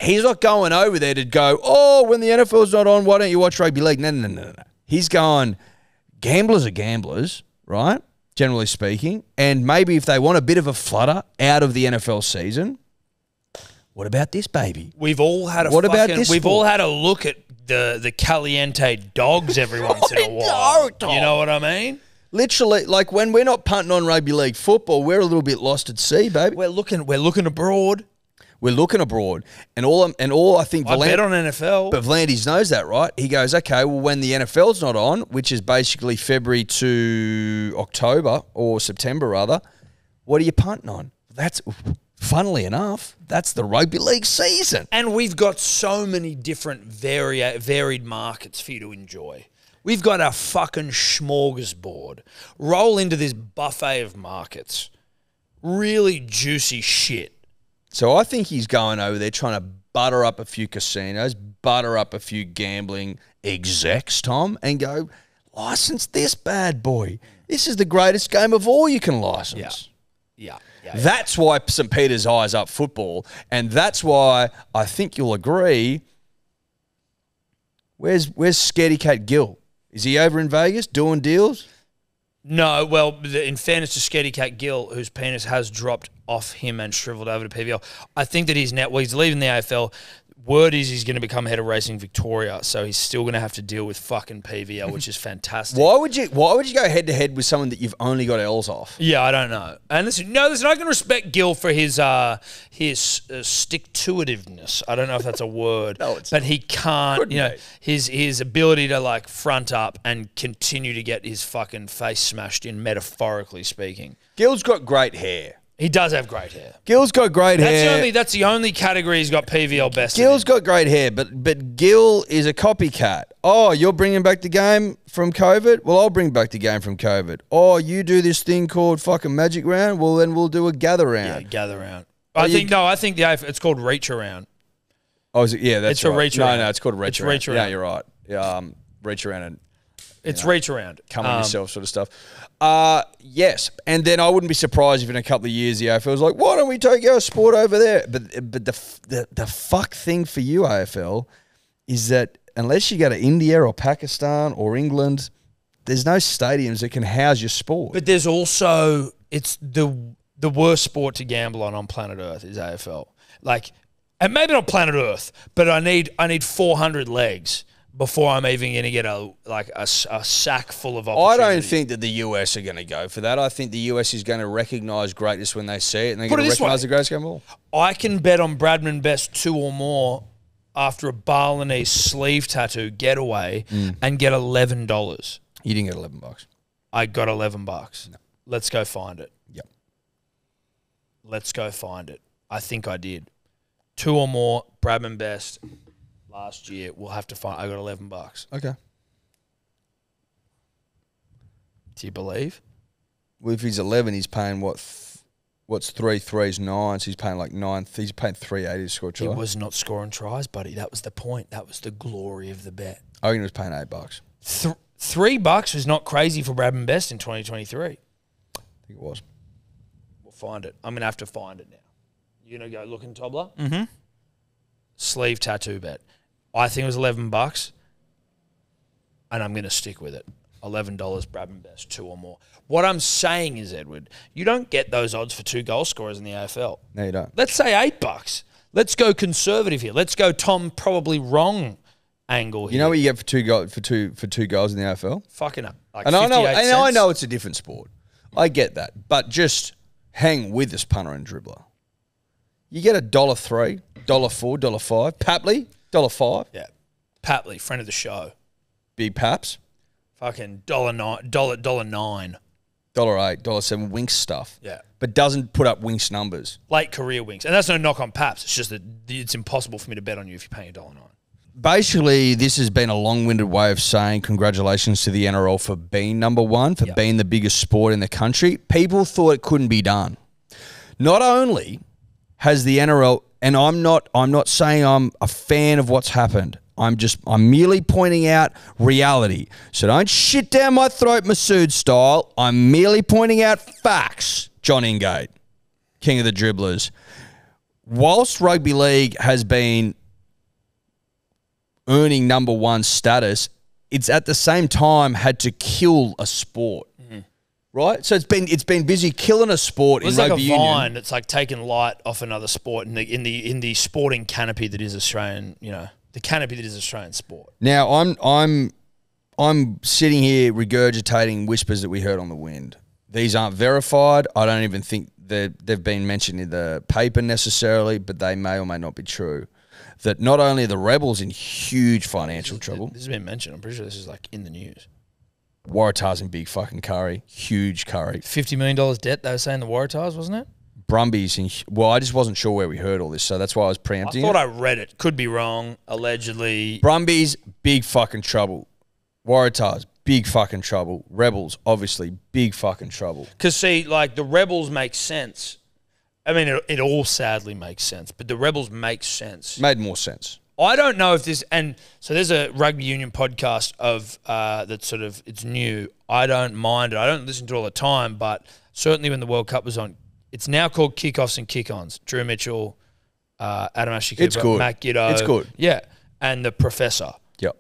He's not going over there to go, oh, when the NFL's not on, why don't you watch rugby league? No. He's going, gamblers are gamblers, right? Generally speaking. And maybe if they want a bit of a flutter out of the NFL season, what about this, baby? We've all had What about this We've sport? all had a look at the Caliente dogs every once in a while. You know what I mean? Literally, like when we're not punting on rugby league football, we're a little bit lost at sea, baby. We're looking abroad. We're looking abroad, and all I think. I bet on NFL, but V'landys knows that, right? He goes, okay, well, when the NFL's not on, which is basically February to October or September rather, what are you punting on? That's, funnily enough, that's the rugby league season, and we've got so many different varied markets for you to enjoy. We've got our fucking smorgasbord. Roll into this buffet of markets. Really juicy shit. So I think he's going over there trying to butter up a few casinos, butter up a few gambling execs, Tom, and go, license this bad boy. This is the greatest game of all you can license. Yeah. That's why St. Peter's eyes up football, and that's why I think you'll agree. Where's Scaredy Cat Gill? Is he over in Vegas doing deals? No, well, in fairness to Scaredy Cat Gill, whose penis has dropped off him and shriveled over to PVL, I think that he's leaving the AFL. Word is he's going to become head of racing Victoria, so he's still going to have to deal with fucking PVL, which is fantastic. Why would you go head to head with someone that you've only got L's off? Yeah, I don't know. And listen, I can respect Gill for his stick-to-itiveness. I don't know if that's a word, but he can't. His ability to like front up and continue to get his fucking face smashed in, metaphorically speaking. Gill's got great hair. He does have great hair. Gill's got great hair. That's the only category he's got PVL best. Gill's got great hair, but Gill is a copycat. Oh, you're bringing back the game from COVID? Well, I'll bring back the game from COVID. Oh, you do this thing called fucking Magic Round? Well, then we'll do a gather round. Yeah, gather round. I think it's called Reach Around. Oh, is it? Yeah, that's it's right. A reach around. No, it's called Reach Around. Reach around. Yeah, you're right. Yeah, Reach Around and Reach Around. Come on yourself sort of stuff. Yes, and then I wouldn't be surprised if in a couple of years the AFL was like, why don't we take our sport over there? But the fuck thing for you, AFL, is that unless you go to India or Pakistan or England, there's no stadiums that can house your sport. But there's also, it's the worst sport to gamble on planet Earth is AFL. Like, and maybe not planet Earth, but I need 400 legs before I'm even going to get a sack full of opportunities. I don't think that the US are going to go for that. I think the US is going to recognise greatness when they see it, and they're going to recognise the greatest game of all. I can bet on Bradman Best 2 or more after a Balinese sleeve tattoo getaway and get $11. You didn't get $11. I got $11. No. Let's go find it. Yep. Let's go find it. I think I did. 2 or more, Bradman Best. Last year, we'll have to find. I got $11. Okay. Do you believe? Well, if he's 11, he's paying what's 3 threes, 9. So he's paying like 9. He's paying 380 to score a try. He was not scoring tries, buddy. That was the point. That was the glory of the bet. I think he was paying $8. $3 was not crazy for Bradman Best in 2023. I think it was. We'll find it. I'm gonna have to find it now. You gonna go looking, Tobler? Mm-hmm. Sleeve tattoo bet. I think it was $11, and I'm going to stick with it. $11, Bradman Best, 2 or more. What I'm saying is, Edward, you don't get those odds for 2 goal scorers in the AFL. No, you don't. Let's say $8. Let's go conservative here. Let's go Tom probably wrong angle here. You know what you get for two goals in the AFL? Fucking up. Like and 58 cents. I know it's a different sport. I get that, but just hang with this punter and dribbler. You get $1.03, $1.04, $1.05. Papley. $1.05. Yeah. Papley, friend of the show. Big Paps. Fucking $1.09. $1.09. $1.08, $1.07 Winks stuff. Yeah. But doesn't put up Winks numbers. Late career Winks. And that's no knock on Paps. It's just that it's impossible for me to bet on you if you're paying $1.09. Basically, this has been a long-winded way of saying congratulations to the NRL for being number one, for being the biggest sport in the country. People thought it couldn't be done. Not only has the NRL, and I'm not saying I'm a fan of what's happened. I'm merely pointing out reality. So don't shit down my throat, Masood style. I'm merely pointing out facts. John Ingate, king of the dribblers. Whilst rugby league has been earning number one status, it's at the same time had to kill a sport. Right? So it's been busy killing a sport in rugby union. It's like a vine. It's like taking light off another sport in the sporting canopy that is Australian, the canopy that is Australian sport. Now I'm sitting here regurgitating whispers that we heard on the wind. These aren't verified. I don't even think they've been mentioned in the paper necessarily, but they may or may not be true. That not only are the Rebels in huge financial trouble. This has been mentioned. I'm pretty sure this is like in the news. Waratahs in big fucking curry. Huge curry. $50 million debt, they were saying, the Waratahs, wasn't it? Brumbies in... Well, I just wasn't sure where we heard all this, so that's why I was preempting I thought I read it. Could be wrong. Allegedly. Brumbies, big fucking trouble. Waratahs, big fucking trouble. Rebels, obviously, big fucking trouble. Because, see, like, the Rebels make sense. I mean, it all sadly makes sense, but the Rebels make sense. Made more sense. I don't know if this, and so there's a rugby union podcast of that sort of, it's new. I don't mind it. I don't listen to it all the time, but certainly when the World Cup was on, it's now called Kickoffs and Kick-Ons. Drew Mitchell, Adam Ashley It's Cooper, good. Matt Giddo. It's good. Yeah, and the Professor. Yep.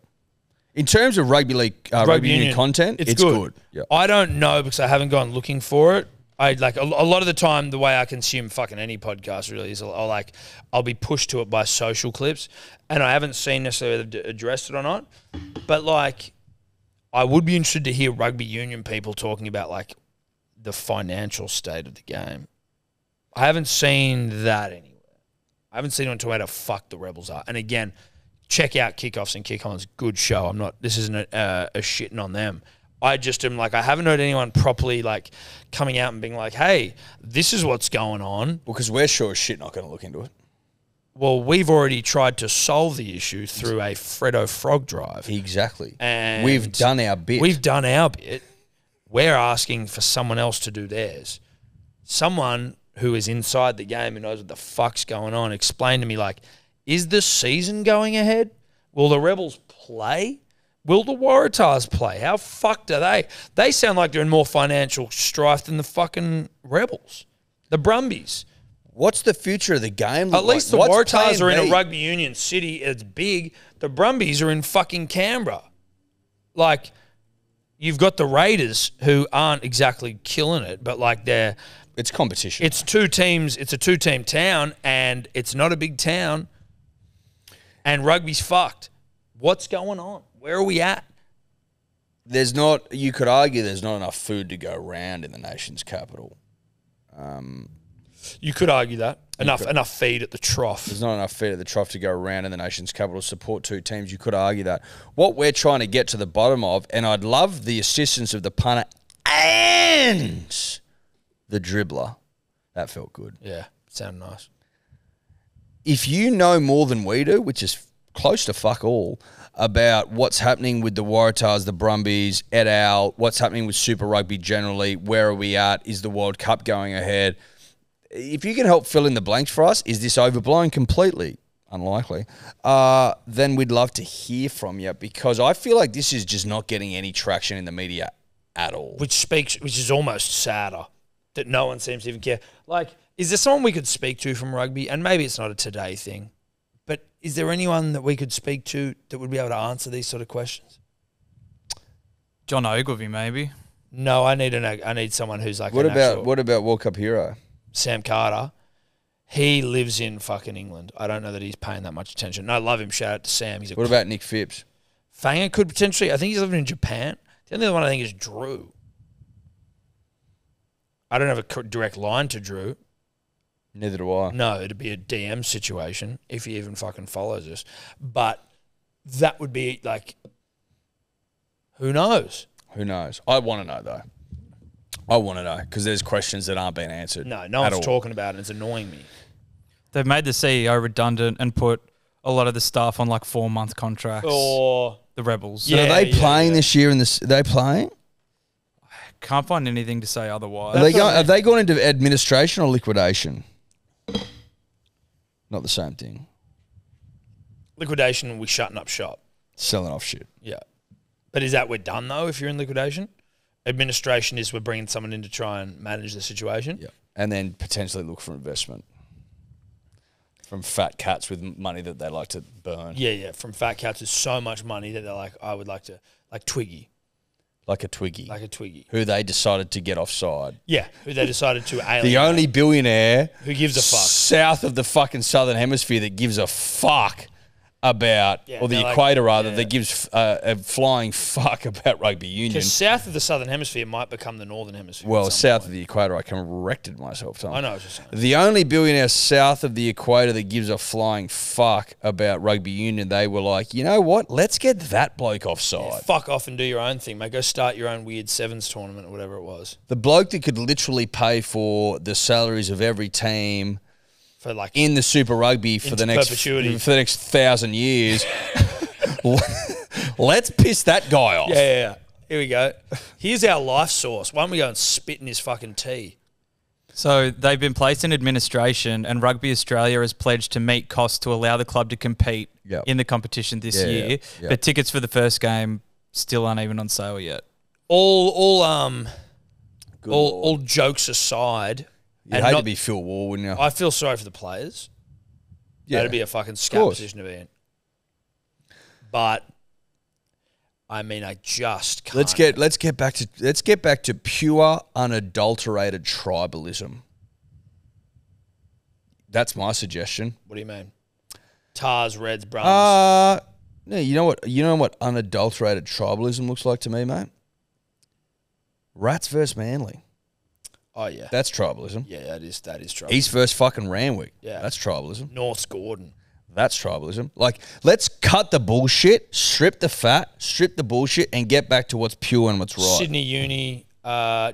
In terms of rugby union content, it's good. Yep. I don't know because I haven't gone looking for it. I like a lot of the time the way I consume fucking any podcast really is I'll be pushed to it by social clips, and I haven't seen necessarily whether they've addressed it or not. But like, I would be interested to hear rugby union people talking about like the financial state of the game. I haven't seen that anywhere. I haven't seen anyone talk about how fucked the Rebels are. And again, check out Kickoffs and Kick-Ons. Good show. This isn't a shitting on them. I just am like, I haven't heard anyone properly like coming out and being like, hey, this is what's going on. Well, because we're sure as shit not going to look into it. Well, we've already tried to solve the issue through a Freddo Frog drive. Exactly. And we've done our bit. We've done our bit. We're asking for someone else to do theirs. Someone who is inside the game and knows what the fuck's going on. Explain to me, like, is the season going ahead? Will the Rebels play? Will the Waratahs play? How fucked are they? They sound like they're in more financial strife than the fucking Rebels. The Brumbies. What's the future of the game? At least the What's Waratahs are in plan a B? rugby union city. It's big. The Brumbies are in fucking Canberra. Like, you've got the Raiders who aren't exactly killing it, but like It's competition. it's two teams. It's a two-team town, and it's not a big town. And rugby's fucked. What's going on? Where are we at? You could argue there's not enough food to go around in the nation's capital. You could argue that. Enough feed at the trough. There's not enough feed at the trough to go around in the nation's capital to support two teams. You could argue that. What we're trying to get to the bottom of, and I'd love the assistance of the punter and the dribbler. That felt good. Yeah, sounded nice. If you know more than we do, which is close to fuck all, about what's happening with the Waratahs, the Brumbies, et al., what's happening with Super Rugby generally, where are we at, is the World Cup going ahead? If you can help fill in the blanks for us, is this overblown completely? Unlikely. Then we'd love to hear from you, because I feel like this is just not getting any traction in the media at all. Which is almost sadder that no one seems to even care. Like, is there someone we could speak to from rugby? And maybe it's not a today thing, but is there anyone that we could speak to that would be able to answer these sort of questions? John Ogilvy, maybe. No, I need someone who's like What about World Cup hero? Sam Carter. He lives in fucking England. I don't know that he's paying that much attention. And I love him. Shout out to Sam. What about Nick Phipps? Fanger could potentially. I think he's living in Japan. The only other one I think is Drew. I don't have a direct line to Drew. Neither do I. No, it'd be a DM situation if he even fucking follows us. But that would be like, who knows? Who knows? I want to know, though. I want to know, because there's questions that aren't being answered. No one's talking about it. It's annoying me. They've made the CEO redundant and put a lot of the staff on like 4-month contracts. Or the Rebels. So are they playing this year? Are they playing? Can't find anything to say otherwise. Have they gone into administration or liquidation? Not the same thing. liquidation, we're shutting up shop. Selling off shit. Yeah. But is that we're done, though, if you're in liquidation? Administration is we're bringing someone in to try and manage the situation. Yeah. And then potentially look for investment from fat cats with money that they like to burn. Yeah. From fat cats with so much money that they're like, I would like to, like Twiggy. Like a Twiggy. Who they decided to get offside. Yeah, who they decided to alienate. The only billionaire who gives a fuck south of the fucking southern hemisphere that gives a fuck about, or the equator rather, that yeah. gives a flying fuck about rugby union. Because south of the southern hemisphere might become the northern hemisphere. Well, south of the equator, I corrected myself, Tom. I know what you're saying. The only billionaire south of the equator that gives a flying fuck about rugby union, they were like, you know what? Let's get that bloke offside. Yeah, fuck off and do your own thing, mate. Go start your own weird sevens tournament or whatever it was. The bloke that could literally pay for the salaries of every team For like in the Super Rugby for the next 1,000 years. Let's piss that guy off. Yeah. Here we go. Here's our life source. Why don't we go and spit in his fucking tea? So they've been placed in administration, and Rugby Australia has pledged to meet costs to allow the club to compete in the competition this year. Yeah. But tickets for the first game still aren't even on sale yet. All jokes aside, You'd hate to be Phil Wall, wouldn't you? I feel sorry for the players. Yeah. That'd be a fucking scat position to be in. But I mean, I just can't. Let's get back to pure, unadulterated tribalism. That's my suggestion. What do you mean? Tars, Reds, Brums. No, you know what unadulterated tribalism looks like to me, mate? Rats versus Manly. Oh yeah, that's tribalism. Yeah, that is tribalism. East versus fucking Randwick. Yeah, that's tribalism. North's Gordon. That's tribalism. Like, let's cut the bullshit, strip the fat, strip the bullshit, and get back to what's pure and what's right. Sydney Uni,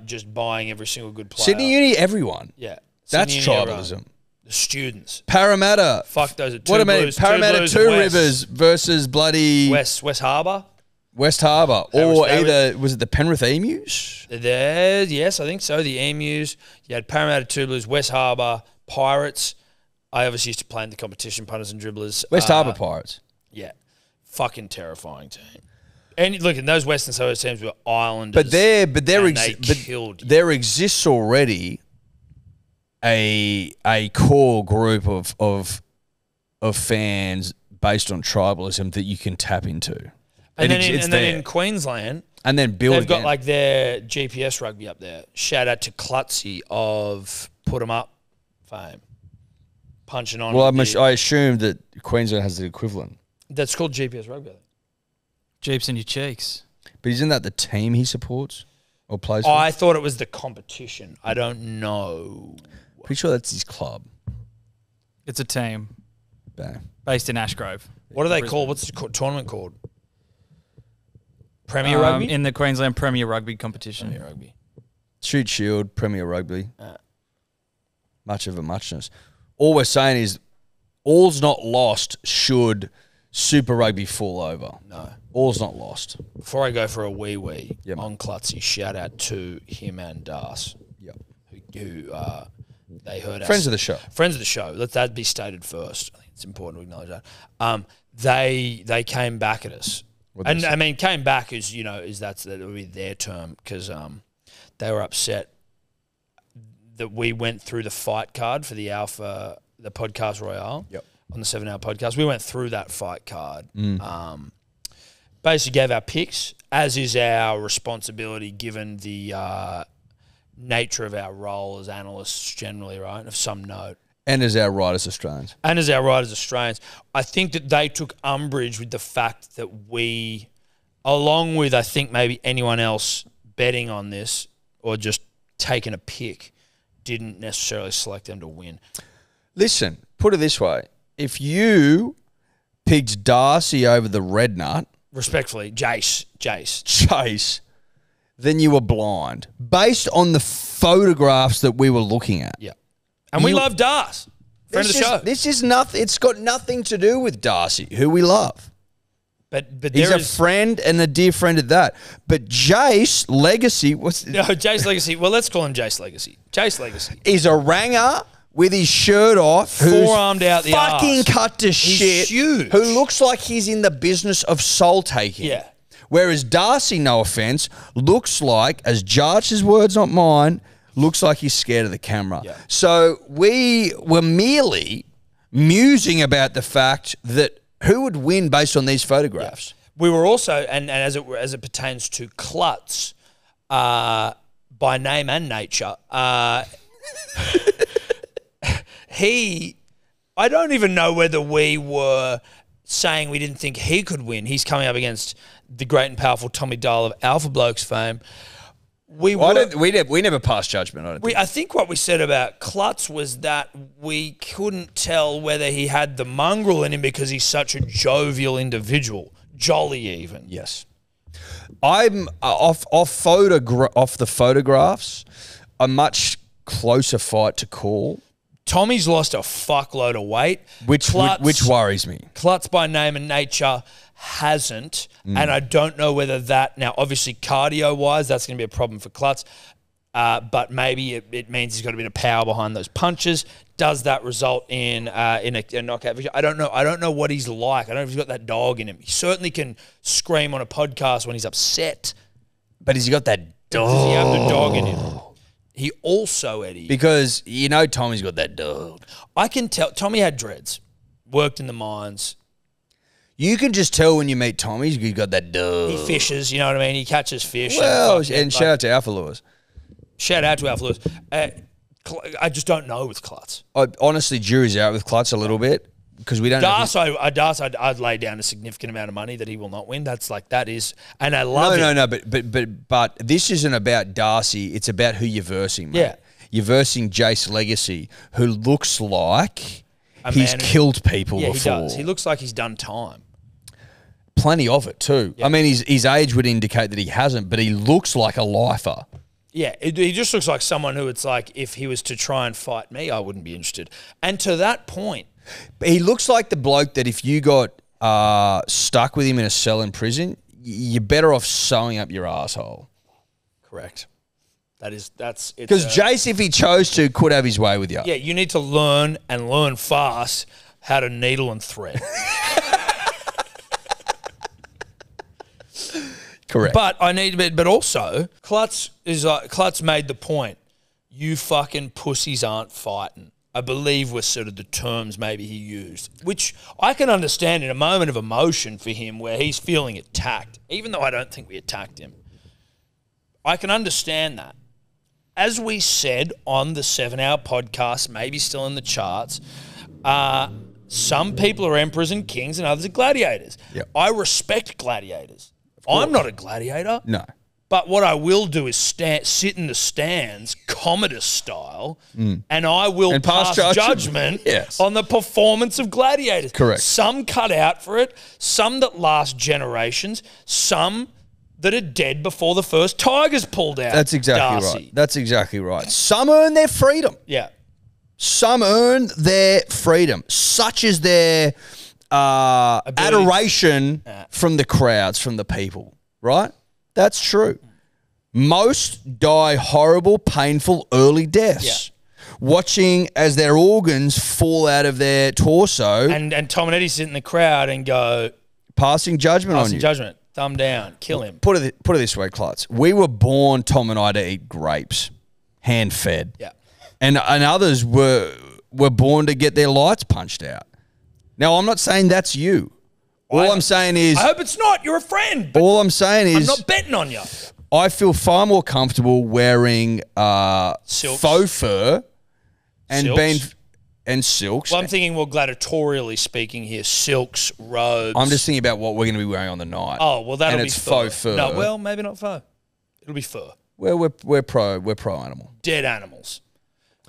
just buying every single good player. Sydney Uni, everyone. Yeah, that's Sydney Uni, tribalism. The students. Parramatta. Fuck those. What I mean, Parramatta, Two Rivers versus bloody West Harbour. West Harbour, or either was it the Penrith Emus? Yes, I think so. The Emus. You had Parramatta, Two Blues, West Harbour, Pirates. I obviously used to play in the competition, punters and dribblers. West Harbour Pirates. Yeah, fucking terrifying team. And look, and those Western Suburbs teams were Islanders. But there exists already a core group of fans based on tribalism that you can tap into. And then in Queensland, and then build. They've got like their GPS rugby up there. Shout out to Klutzy of Put 'em Up fame, punching on. Well, I assume that Queensland has the equivalent. That's called GPS rugby. Jeeps in your cheeks. But isn't that the team he supports or plays for? I thought it was the competition. I don't know. Pretty sure that's his club. It's a team. Bang. Based in Ashgrove. What do they call? What's the tournament called? Premier Rugby? In the Queensland Premier Rugby competition. Premier Rugby. Shoot Shield, Premier Rugby. Much of a muchness. All we're saying is all's not lost should Super Rugby fall over. No. All's not lost. Before I go for a wee Yep. on Klutzy, shout out to him and Das. Yep. Who they heard Friends us. of the show. Friends of the show. Let that be stated first. I think it's important to acknowledge that. They came back at us. And I mean, came back that would be their term because they were upset that we went through the fight card for the podcast Royale. Yep. On the 7 Hour podcast. We went through that fight card. Basically gave our picks, as is our responsibility given the nature of our role as analysts generally, right, of some note. And as our right as Australians. I think that they took umbrage with the fact that we, along with I think maybe anyone else betting on this or just taking a pick, didn't necessarily select them to win. Listen, put it this way. If you picked Darcy over the Red Nut... Respectfully, Jace. Then you were blind. Based on the photographs that we were looking at. Yeah. And we love Darcy. Friend of the show. This is nothing. It's got nothing to do with Darcy, who we love. But he's a friend and a dear friend at that. But Jace Legacy... Jace Legacy. Well, let's call him Jace Legacy. Jace Legacy. Is a ranger... with his shirt off, forearmed out the fucking arse. cut to shit, huge. Who looks like he's in the business of soul taking. Yeah. Whereas Darcy, no offense, looks like, as Jarch's words, not mine, looks like he's scared of the camera. Yeah. So we were merely musing about the fact that who would win based on these photographs. Yeah. We were also, and as it pertains to Klutz, by name and nature, I don't even know whether we were saying we didn't think he could win. He's coming up against the great and powerful Tommy Dahl of Alpha Blokes fame. We never passed judgment on it. I think what we said about Klutz was that we couldn't tell whether he had the mongrel in him because he's such a jovial individual, jolly even. Yes, I'm off the photographs. A much closer fight to call. Tommy's lost a fuckload of weight, which worries me. Klutz by name and nature hasn't, and I don't know whether that now. Obviously, cardio-wise, that's going to be a problem for Klutz, but maybe it means he's got a bit of power behind those punches. Does that result in a knockout vision? I don't know. I don't know what he's like. I don't know if he's got that dog in him. He certainly can scream on a podcast when he's upset. But has he got that dog? Does he have the dog in him? He also, Eddie, because Tommy's got that dog. I can tell. Tommy had dreads, worked in the mines. You can just tell when you meet Tommy, he's got that dog. He fishes, you know what I mean? He catches fish. Well, and shout out to Alpha Lures. Shout out to Alpha Lures. I just don't know with Klutz. Honestly, jury's out with Klutz a little bit because we don't know. I'd lay down a significant amount of money that he will not win. That is, and I love it. No, but this isn't about Darcy. It's about who you're versing, mate. Yeah. You're versing Jace Legacy, who looks like he's killed people before. He does. He looks like he's done time. Plenty of it too. Yeah. I mean, his age would indicate that he hasn't, but he looks like a lifer. Yeah, he just looks like someone who it's like if he was to try and fight me, I wouldn't be interested. And to that point, he looks like the bloke that if you got stuck with him in a cell in prison, you're better off sewing up your asshole. Correct. That's because Jace, if he chose to, could have his way with you. Yeah, you need to learn and learn fast how to needle and thread. Correct. But also, Klutz made the point. You fucking pussies aren't fighting. I believe were sort of the terms maybe he used, which I can understand in a moment of emotion for him where he's feeling attacked, even though I don't think we attacked him. I can understand that. As we said on the 7-hour podcast, maybe still in the charts, some people are emperors and kings and others are gladiators. Yep. I respect gladiators. I'm not a gladiator. No. But what I will do is sit in the stands, Commodus style, and I will pass judgment on the performance of gladiators. Correct. Some cut out for it, some that last generations, some that are dead before the first Tigers pulled out. That's exactly right. That's exactly right. Some earn their freedom. Yeah. Some earn their freedom, such as their adoration from the crowds, from the people, right? That's true. Most die horrible, painful, early deaths. Yeah. Watching as their organs fall out of their torso. And Tom and Eddie sit in the crowd and go... Passing judgment on you. Passing judgment. Thumb down. Kill him. Put it this way, Klutz. We were born, Tom and I, to eat grapes. Hand-fed. Yeah. And others were born to get their lights punched out. Now, I'm not saying that's you. All I'm saying is... I hope it's not. You're a friend. All I'm saying is... I'm not betting on you. I feel far more comfortable wearing faux fur and silks. Well, I'm thinking more gladiatorially speaking here. Silks, robes. I'm just thinking about what we're going to be wearing on the night. Oh, well, that'll be faux fur. No, well, maybe not faux. It'll be fur. Well, we're pro animal. Dead animals.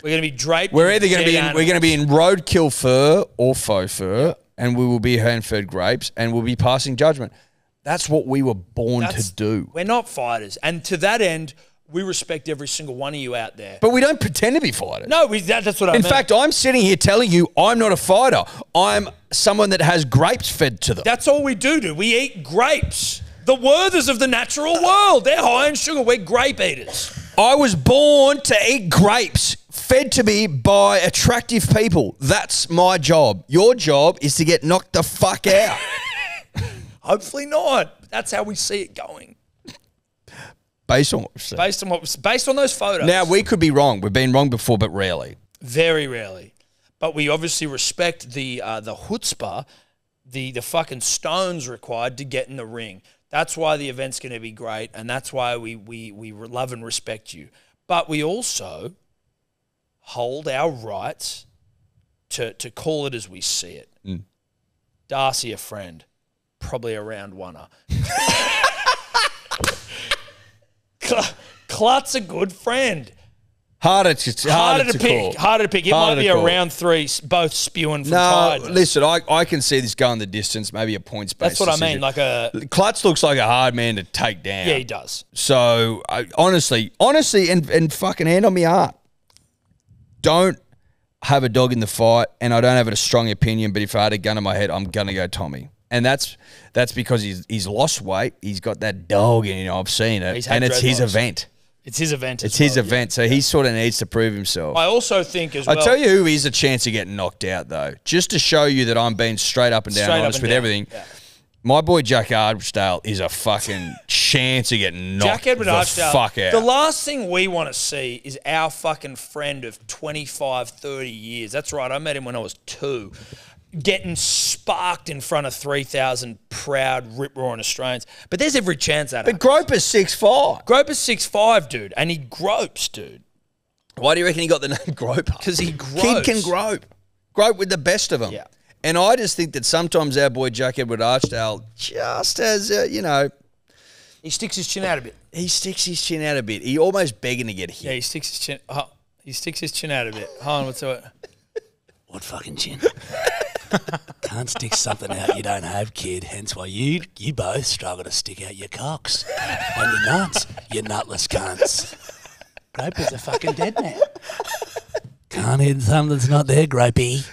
We're going to be draped. We're either going to be in roadkill fur or faux fur, and we will be hand-fed grapes, and we'll be passing judgment. That's what we were born to do. We're not fighters, and to that end, we respect every single one of you out there. But we don't pretend to be fighters. No, that's what I meant. In fact, I'm sitting here telling you I'm not a fighter. I'm someone that has grapes fed to them. That's all we do. We eat grapes. The Werthers of the natural world. They're high in sugar. We're grape eaters. I was born to eat grapes fed to me by attractive people. That's my job. Your job is to get knocked the fuck out. Hopefully not. That's how we see it going. Based on what? Based on those photos. Now, we could be wrong. We've been wrong before, but rarely. Very rarely. But we obviously respect the chutzpah, the fucking stones required to get in the ring. That's why the event's going to be great, and that's why we love and respect you. But we also hold our rights to call it as we see it. Darcy a friend, probably a round oneer. Klut's a good friend. Harder to pick. Harder to pick. It might be a round 3, both spewing from tiredness. Listen, I can see this going the distance, maybe a points based. That's what decision. I mean. Klutz looks like a hard man to take down. Yeah, he does. So, honestly, and fucking hand on my heart, don't have a dog in the fight, and I don't have a strong opinion, but if I had a gun in my head, I'm going to go Tommy. And that's because he's lost weight. He's got that dog in him. I've seen it. And it's his event. It's his event. It's his event, so he sort of needs to prove himself. I also think as well. I tell you who is a chance of getting knocked out, though, just to show you that I'm being straight up and down honest with everything. Yeah. My boy Jack Archdale is a fucking chance of getting knocked the fuck out. The last thing we want to see is our fucking friend of 25, 30 years. That's right, I met him when I was 2. Getting sparked in front of 3,000 proud, rip-roaring Australians. But there's every chance at it. But Groper's 6'5". Groper's 6'5", dude. And he gropes, dude. Why do you reckon he got the name Groper? Because he gropes. Kid can grope. Grope with the best of them. Yeah. And I just think that sometimes our boy Jack Edward Archdale just has, he sticks his chin out a bit. He sticks his chin out a bit. He almost begging to get hit. Yeah, he sticks his chin out a bit. Hold on, what's it? What fucking chin? Can't stick something out you don't have, kid. Hence why you both struggle to stick out your cocks. And your nuts, you nutless cunts. Groper's a fucking dead man. Can't hit something that's not there, Gropey.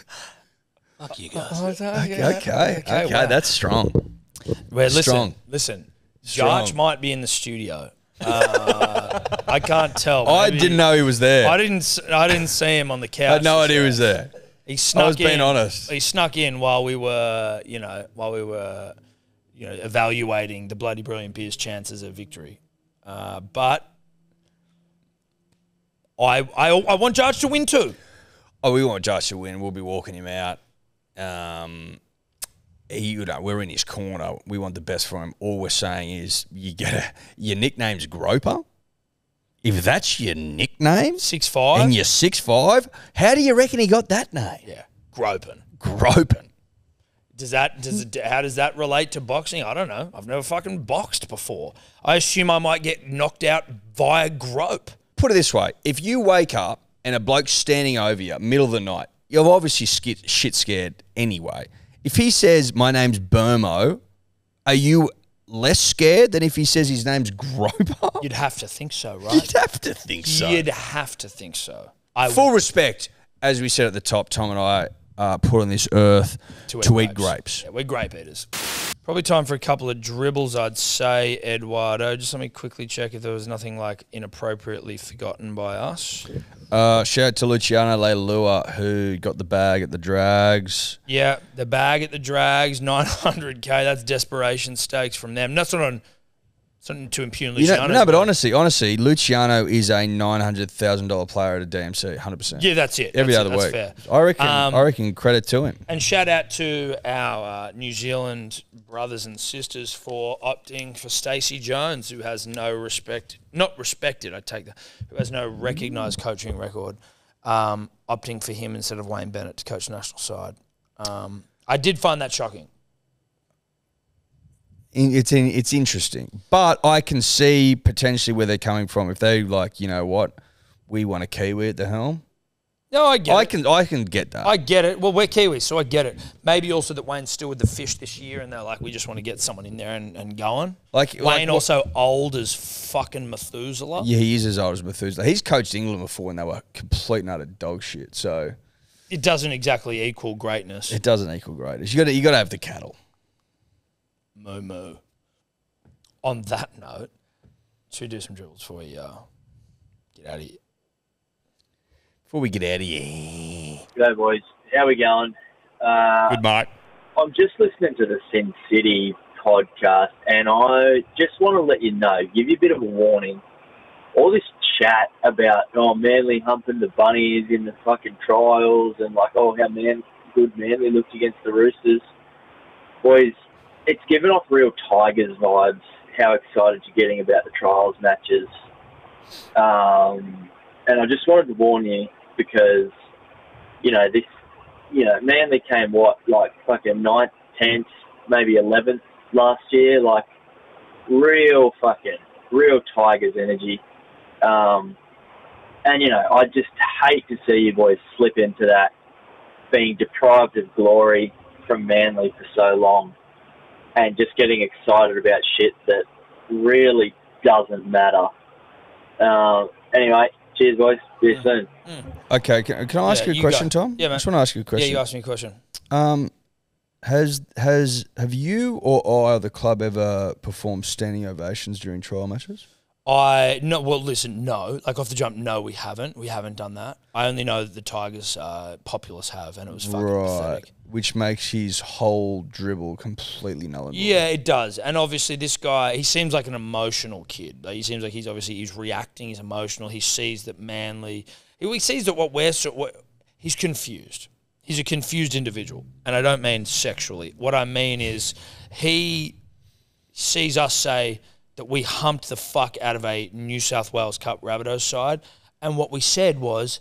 Fuck you guys. Okay, wow. That's strong. Well, strong. Listen. Jarch might be in the studio. I can't tell. Maybe, I didn't know he was there. I didn't see him on the couch. I had no idea he was there. He snuck I was being honest. He snuck in while we were evaluating the Bloody Brilliant Beer's chances of victory. But I want Jarch to win too. Oh, we want Jarch to win. We'll be walking him out. We're in his corner. We want the best for him. All we're saying is your nickname's Groper. If that's your nickname, 6'5", and you're 6'5", how do you reckon he got that name? Yeah, Gropin. How does that relate to boxing? I don't know. I've never fucking boxed before. I assume I might get knocked out via grope. Put it this way: if you wake up and a bloke's standing over you, middle of the night, you're obviously shit scared anyway. If he says my name's Burmo, are you less scared than if he says his name's Groper? You'd have to think so, right? You'd have to think so. You'd have to think so. Full respect, as we said at the top, Tom and I are put on this earth to eat grapes. Yeah, we're grape eaters. Probably time for a couple of dribbles, I'd say, Eduardo. Just let me quickly check if there was nothing like inappropriately forgotten by us. Shout out to Luciano Leilua, who got the bag at the Drags. Yeah, the bag at the Drags, 900K. That's desperation stakes from them. That's not something to impugn Luciano. No, but honestly, Luciano is a $900,000 player at a DMC, 100%. Yeah, that's it. Every other week. Fair. I reckon credit to him. And shout out to our New Zealand brothers and sisters for opting for Stacey Jones, who has no who has no recognised coaching record, opting for him instead of Wayne Bennett to coach the national side. I did find that shocking. It's interesting, but I can see potentially where they're coming from. If they like, you know what, we want a Kiwi at the helm. No, I get it. I can get that. I get it. Well, we're Kiwis, so I get it. Maybe also that Wayne's still with the fish this year, and they're like, we just want to get someone in there and going. Wayne also old as fucking Methuselah. Yeah, he is as old as Methuselah. He's coached England before, and they were complete and utter dog shit. So it doesn't exactly equal greatness. It doesn't equal greatness. You got to have the cattle. Moo. On that note, should we do some dribbles before we get out of here? Before we get out of here. G'day, boys. How we going? Good, mate. I'm just listening to the Sin City podcast, and I just want to let you know, give you a bit of a warning. All this chat about, Manly humping the bunnies in the fucking trials and like, how good Manly looked against the Roosters. Boys, it's given off real Tigers vibes, how excited you're getting about the trials matches. And I just wanted to warn you because, Manly came, fucking 10th, maybe 11th last year. Like, real Tigers energy. And, you know, I just hate to see you boys slip into that, being deprived of glory from Manly for so long and just getting excited about shit that really doesn't matter. Anyway, cheers, boys. See you soon. Okay, can I ask you a question, Tom? Yeah, man. I just want to ask you a question. Yeah, you asked me a question. Have you or the club ever performed standing ovations during trial matches? No. Like off the jump, no, we haven't. We haven't done that. I only know that the Tigers populace have, and it was fucking pathetic. Which makes his whole dribble completely null and void. Yeah, it does. And obviously, this guy, he seems like an emotional kid. Like, he seems like he's reacting. He's emotional. He sees that Manly. He sees that he's confused. He's a confused individual, and I don't mean sexually. What I mean is he sees us say that we humped the fuck out of a New South Wales Cup Rabbitohs side, and what we said was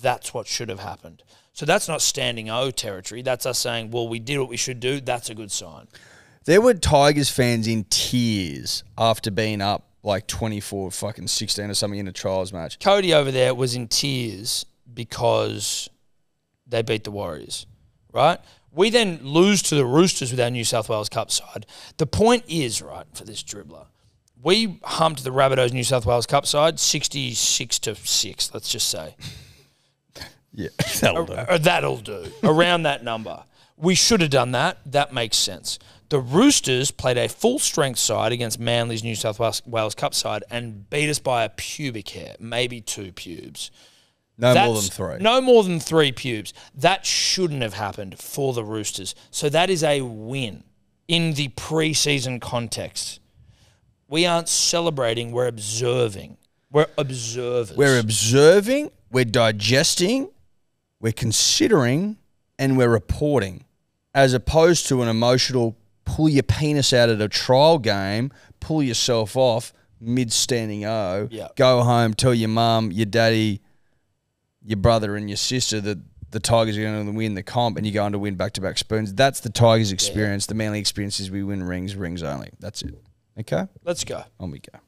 that's what should have happened. So that's not standing O territory. That's us saying, well, we did what we should do. That's a good sign. There were Tigers fans in tears after being up like 24-16 or something in a trials match. Cody over there was in tears because they beat the Warriors, right? We then lose to the Roosters with our New South Wales Cup side. The point is, right, for this dribbler, we humped the Rabbitohs New South Wales Cup side 66-6, let's just say. Yeah, that'll do. That'll do. Around that number. We should have done that. That makes sense. The Roosters played a full-strength side against Manly's New South Wales Cup side and beat us by a pubic hair, maybe 2 pubes. More than 3. No more than 3 pubes. That shouldn't have happened for the Roosters. So that is a win in the pre-season context. We aren't celebrating, we're observing. We're observers. We're observing, we're digesting, we're considering, and we're reporting, as opposed to an emotional pull your penis out at a trial game, pull yourself off mid-standing O, go home, tell your mum, your daddy, your brother and your sister that the Tigers are going to win the comp and you're going to win back-to-back spoons. That's the Tigers experience. The Manly experience is we win rings only. That's it. Okay? Let's go. On we go.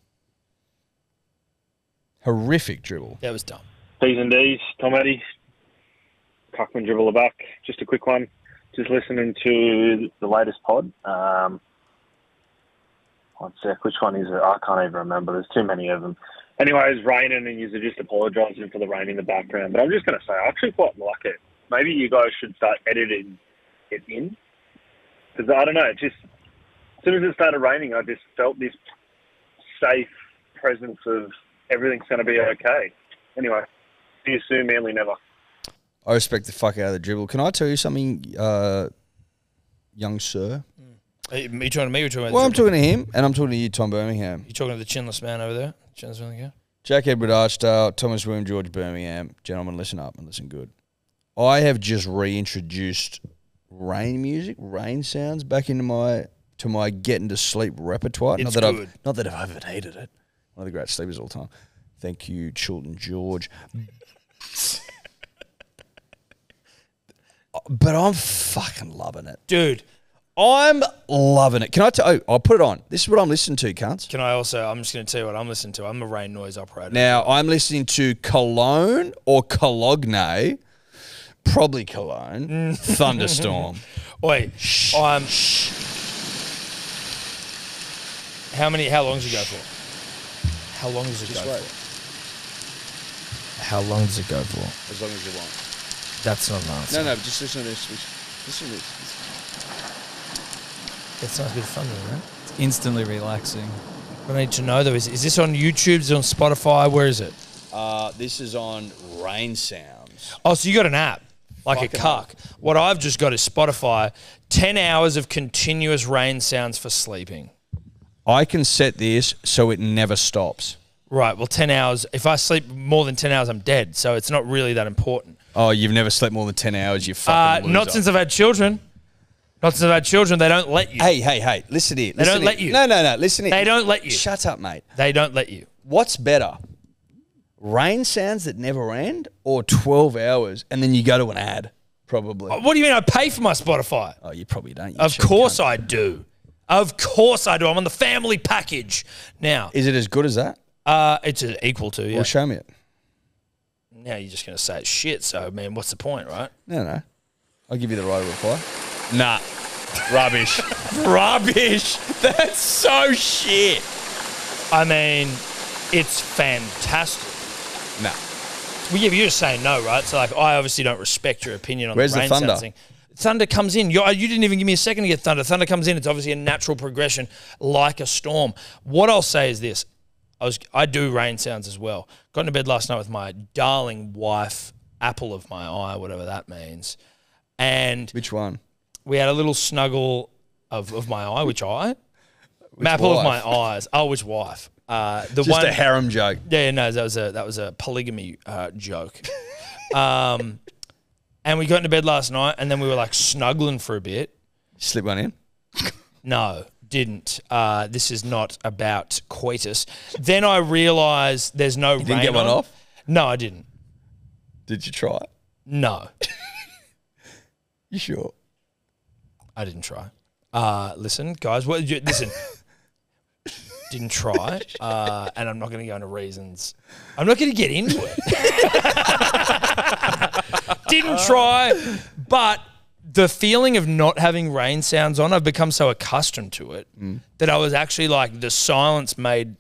Horrific dribble. That was dumb. D's and D's, Tom Eddy, Cuckman dribbler back. Just a quick one. Just listening to the latest pod. One sec, which one is it? I can't even remember. There's too many of them. Anyway, it's raining and you're just apologising for the rain in the background. But I'm just going to say, I actually quite like it. Maybe you guys should start editing it in. Because, I don't know, just as soon as it started raining, I just felt this safe presence of everything's going to be okay. Anyway, see you soon, Manly never. I respect the fuck out of the dribble. Can I tell you something, young sir? Are you talking to me or talking about I'm talking to him, and I'm talking to you, Tom Birmingham. You talking to the chinless man over there? Chinless Birmingham? Jack Edward Archdale, Thomas William George Birmingham. Gentlemen, listen up and listen good. I have just reintroduced rain music, rain sounds back into my getting to sleep repertoire. It's good. Not that I've overhated it. One of the great sleepers of all time. Thank you, Chilton George. But I'm fucking loving it. Dude. I'm loving it. Can I tell you? I'll put it on. This is what I'm listening to, cunts. Can I also, I'm just going to tell you what I'm listening to. I'm a rain noise operator. Now, I'm listening to Cologne or Cologne, probably Cologne, Thunderstorm. Wait, how long does it go for? How long does it go for? How long does it go for? As long as you want. That's not an answer. No, just listen to this. Listen to this. That sounds a bit funny, right? It's instantly relaxing. What I need to know, though, is this on YouTube? Is it on Spotify? Where is it? This is on Rain Sounds. Oh, so you got an app, like Fucking a cuck. What I've just got is Spotify. 10 hours of continuous rain sounds for sleeping. I can set this so it never stops. Right, well, 10 hours. If I sleep more than 10 hours, I'm dead. So it's not really that important. Oh, you've never slept more than 10 hours, you fucking loser. Not since I've had children. Not since I've had children, they don't let you. Hey, listen here. They don't let you. No, listen here. They don't let you. Shut up, mate. They don't let you. What's better? Rain sounds that never end or 12 hours and then you go to an ad Probably. What do you mean I pay for my Spotify? Oh, you probably don't. Of course I do. Of course I do. I'm on the family package. Now. Is it as good as that? It's equal to, yeah. Well, show me it. Now you're just going to say it's shit, so, man, what's the point, right? No. I'll give you the right reply. Nah. Rubbish. Rubbish. That's so shit. I mean, it's fantastic. Nah. Well, yeah, but you're just saying no, right? So, like, I obviously don't respect your opinion on Where's the rain the thunder? sounds thing. Thunder comes in. You didn't even give me a second to get thunder. Thunder comes in. It's obviously a natural progression like a storm. What I'll say is this. I do rain sounds as well. Got into bed last night with my darling wife, apple of my eye, whatever that means. And which one? We had a little snuggle of my eye. Which eye? Which apple wife? of my eyes. Oh, which wife? Just a harem joke. Yeah, no, that was a polygamy joke. And we got into bed last night, and then we were like snuggling for a bit. Slip one in? No, didn't. This is not about coitus. Then I realised there's no rain. You didn't get one off? No, I didn't. Did you try? No. You sure? I didn't try. Listen, guys. Listen. Didn't try, and I'm not going to go into reasons. I'm not going to get into it. Didn't try, but the feeling of not having rain sounds on, I've become so accustomed to it that I was actually like, the silence made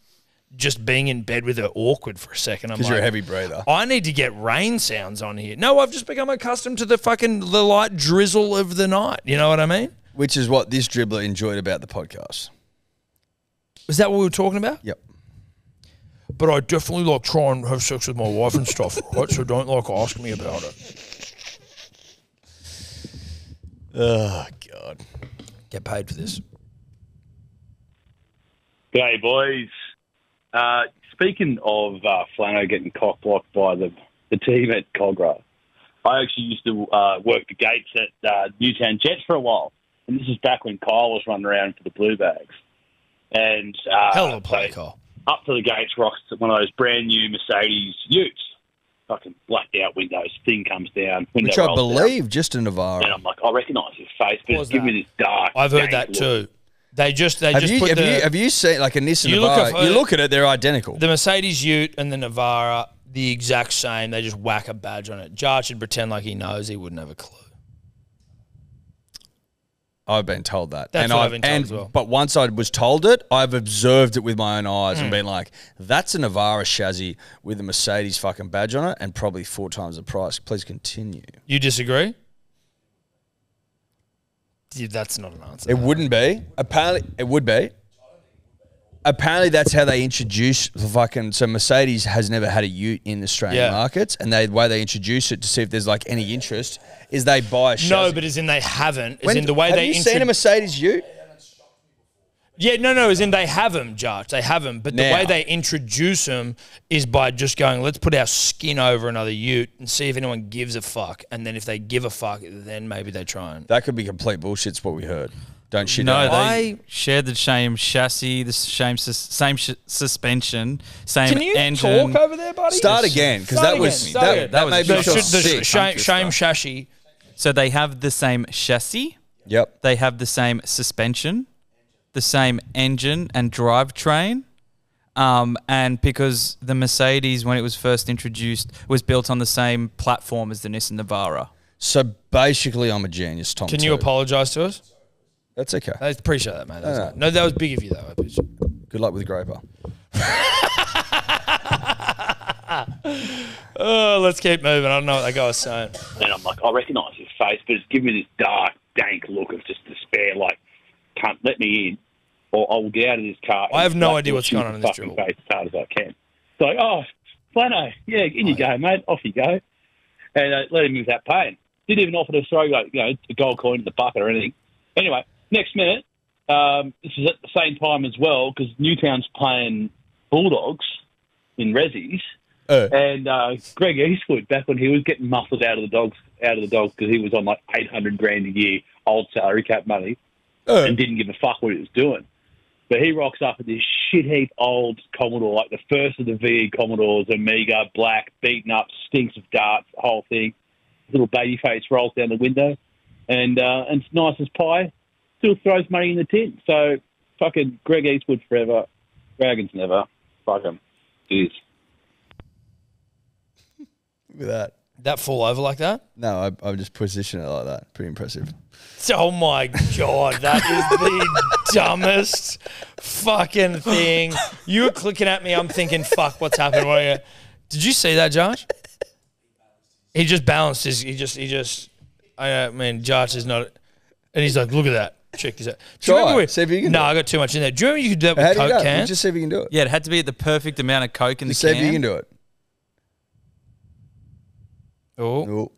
just being in bed with her awkward for a second. Because you're a heavy breather. I need to get rain sounds on here. No, I've just become accustomed to the light drizzle of the night. You know what I mean? Which is what this dribbler enjoyed about the podcast. Is that what we were talking about? Yep. But I definitely like try and have sex with my wife and stuff, right? So don't like ask me about it. Oh, God. Get paid for this. G'day, boys. Speaking of Flano getting cock-blocked by the team at Cogra, I actually used to work the gates at Newtown Jets for a while. And this is back when Kyle was running around for the Blue Bags. And hell of a play, Kyle. Up to the gates rocks one of those brand new Mercedes Utes. Fucking blacked out windows. Thing comes down. Which I believe just a Navara. And I'm like, I recognise his face, but give me this dark. I've heard that too. Have you seen like a Nissan Navara? You look at it, they're identical. The Mercedes Ute and the Navara, the exact same. They just whack a badge on it. Jar should pretend like he knows. He wouldn't have a clue. I've been told that. That's what I've been told as well. But once I was told it, I've observed it with my own eyes and been like, that's a Navara chassis with a Mercedes fucking badge on it and probably 4 times the price. Please continue. You disagree? That's not an answer. It wouldn't be. Apparently, it would be. Apparently, that's how they introduce the fucking... So Mercedes has never had a Ute in the Australian markets, and the way they introduce it to see if there's like any interest is they buy a chassis. No, but as in they haven't. As in the way have you seen a Mercedes Ute? Yeah, no, as in they have them, Jarch. They have them. But the way they introduce them is by just going, let's put our skin over another Ute and see if anyone gives a fuck. And then if they give a fuck, then maybe they try and... That could be complete bullshit, is what we heard. Don't shit No, on they shared the same chassis, the same suspension, same Can you engine. talk over there, buddy? Start again, because that was that made me feel sick. Shame chassis. So they have the same chassis. Yep. They have the same suspension, the same engine and drivetrain. And because the Mercedes, when it was first introduced, was built on the same platform as the Nissan Navara. So basically, I'm a genius, Tom. Can you apologise to us? That's okay. I appreciate that, mate. No, that was big of you, though. I appreciate it. Good luck with Groper. Oh, let's keep moving. I don't know what that guy was saying. And I'm like, I recognise his face, but it's giving me this dark, dank look of just despair, like, can't let me in, or I'll get out of this car. I have no idea what's going on in this drill. Face as hard as I can. It's like, oh, Flano, yeah, in you go, mate. Off you go. And let him with that pain. Didn't even offer to throw, like, a gold coin in the bucket or anything. Anyway, next minute, this is at the same time as well, because Newtown's playing Bulldogs in Rezzies. And Greg Eastwood, back when he was getting muffled out of the dogs because he was on like $800,000 a year, old salary cap money, and didn't give a fuck what he was doing. But he rocks up in this shit heap old Commodore, like the first of the VE Commodores, Amiga, black, beaten up, stinks of darts, the whole thing. little baby face rolls down the window, and it's nice as pie. Still throws money in the tin. So fucking Greg Eastwood forever. Dragons never. Fuck him. Cheers. Look at that. That fall over like that? No, I just position it like that. Pretty impressive. Oh my God, that is the dumbest fucking thing. You were clicking at me. I'm thinking, fuck, what's happened? Did you see that, Josh? He just balanced his. I mean, Josh is not. And he's like, look at that. Check this out. Try. See if you can. No, I got too much in there. Do you remember you could do that with Coke cans? Just see if you can do it. Yeah, it had to be at the perfect amount of Coke in the See can. if you can do it. Oh. Ooh.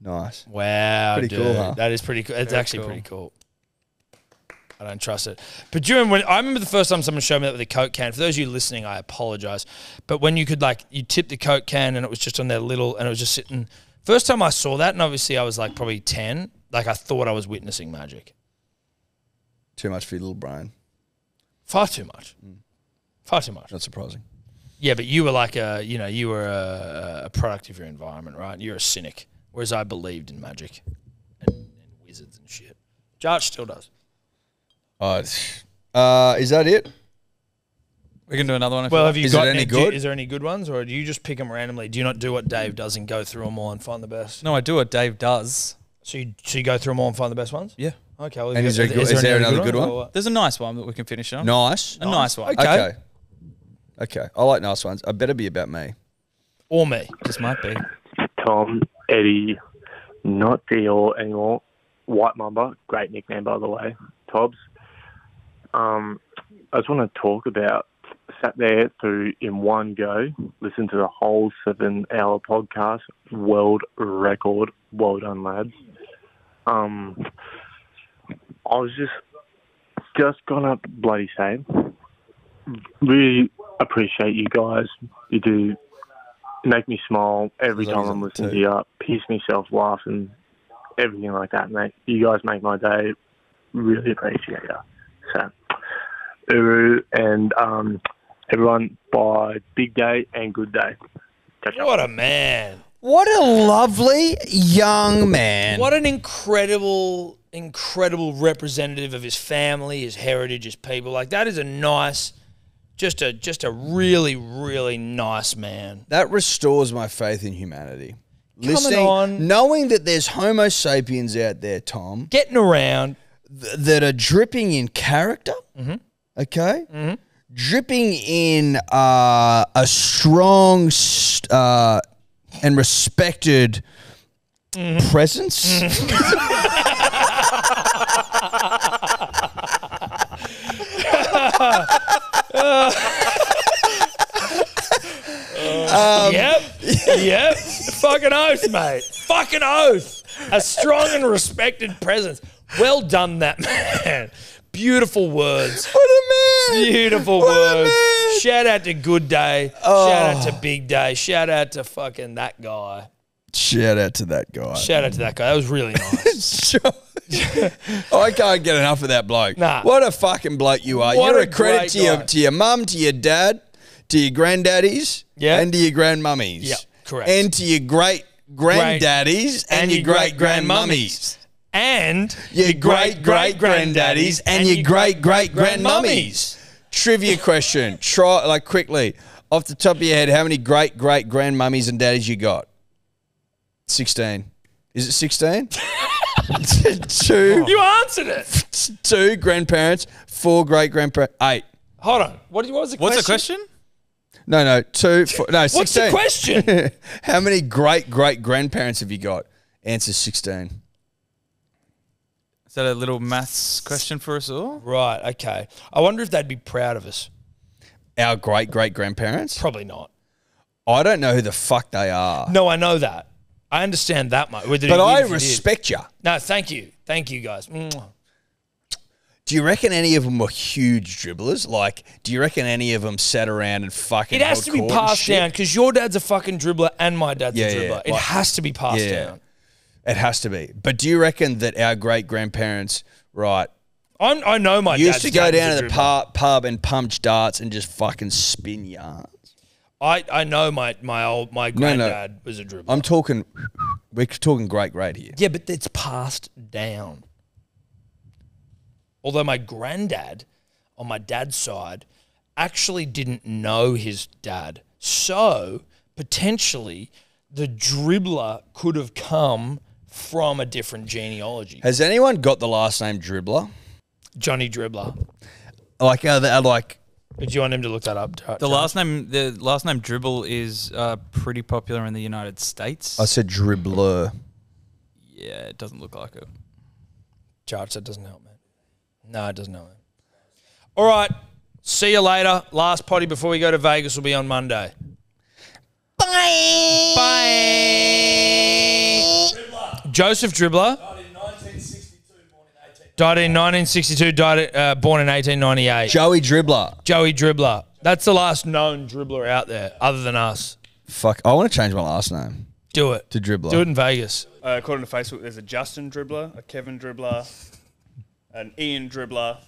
Nice. Wow, Pretty dude. cool, huh? That is pretty cool. It's Very actually cool. pretty cool. I don't trust it. But do you remember I remember the first time someone showed me that with a Coke can. For those of you listening, I apologize. But when you could you tip the Coke can and it was just on there little and it was just sitting. First time I saw that, and obviously I was like probably 10, I thought I was witnessing magic. Too much for your little brain. Far too much. Far too much. Not surprising. Yeah, but you were you were a product of your environment, right? You're a cynic. Whereas I believed in magic and wizards and shit. Josh still does. Is that it? We can do another one. Well, have you got any good? Is there any good ones, or do you just pick them randomly? Do you not do what Dave does and go through them all and find the best? No, I do what Dave does. So you go through them all and find the best ones? Yeah. Okay. Well, And is there another good one? There's a nice one that we can finish on. Nice. A nice one. Okay. I like nice ones. I better be about me. Or me. Just might be. Tom, Eddie, not Dior anymore. White Mamba, great nickname by the way. Tobbs. I just want to talk about, sat there through in one go, listened to the whole 7-hour podcast, world record. Well done, lads. I was just gonna bloody say, really appreciate you guys. You do make me smile every time I'm listening to you. Piss myself laughing, everything like that, mate. You guys make my day. Really appreciate you. So, Uru and everyone, by big day and good day. Catch up. What a man. What a lovely young man. What an incredible representative of his family, his heritage, his people. Like, that is a nice, just a really, really nice man. That restores my faith in humanity. On. Knowing that there's Homo sapiens out there, Tom, Getting around. that are dripping in character, okay? Mm-hmm. Dripping in a strong and respected presence. Yep. Fucking oath, mate. Fucking oath. A strong and respected presence. Well done, that man. Beautiful words. What a man. Beautiful What a words. man. Shout out to Good Day. Shout out to Big Day. Shout out to fucking that guy. Shout out to that guy. Shout out to that guy. That was really nice. I can't get enough of that bloke. Nah. What a fucking bloke you are. What You're a a credit great guy. to your mum, to your dad, to your granddaddies, Yeah. and to your grandmummies. Yep, correct. And to your great granddaddies and your great grandmummies. And Your great granddaddies and your great grandmummies. Trivia question. Try quickly. Off the top of your head, how many great grandmummies and daddies you got? 16. Is it 16? 2. You answered it. 2 grandparents, 4 great grandparents, 8. Hold on. What was the question? What's the question? No, 2. 4, no, 16. What's the question? How many great grandparents have you got? Answer 16. Is that a little maths question for us all? Right, okay. I wonder if they'd be proud of us. Our great grandparents? Probably not. I don't know who the fuck they are. No, I know that. I understand that much. But I respect you. No, thank you. Thank you, guys. Mwah. Do you reckon any of them were huge dribblers? Do you reckon any of them sat around and fucking It has held to be court and passed shit? down because your dad's a fucking dribbler and my dad's Yeah, a dribbler. yeah. It has to be passed down. It has to be. But do you reckon that our great grandparents, right, I know my used dad's to go dad was down a to the dribbler. pub and punch darts and just fucking spin yarns? I know my granddad was a dribbler. We're talking great here. Yeah, but it's passed down. Although my granddad, on my dad's side, actually didn't know his dad. So, potentially, the dribbler could have come from a different genealogy. Has anyone got the last name Dribbler? Johnny Dribbler. Do you want him to look that up? The last name Dribble is pretty popular in the United States. I said Dribbler. Yeah, it doesn't look like it. Charts, that doesn't help, man. No, it doesn't help, man. All right. See you later. Last potty before we go to Vegas will be on Monday. Bye. Dribbler. Joseph Dribbler. Died in 1962, born in 1898. Joey Dribbler. That's the last known dribbler out there, other than us. Fuck, I want to change my last name. Do it. To Dribbler. Do it in Vegas. According to Facebook, there's a Justin Dribbler, a Kevin Dribbler, an Ian Dribbler.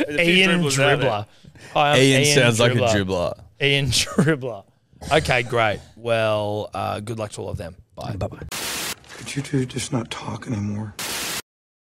Ian Dribbler. Hi, Ian sounds like a dribbler. Ian Dribbler. Okay, great. Well, good luck to all of them. Bye. Bye-bye. Could you two just not talk anymore?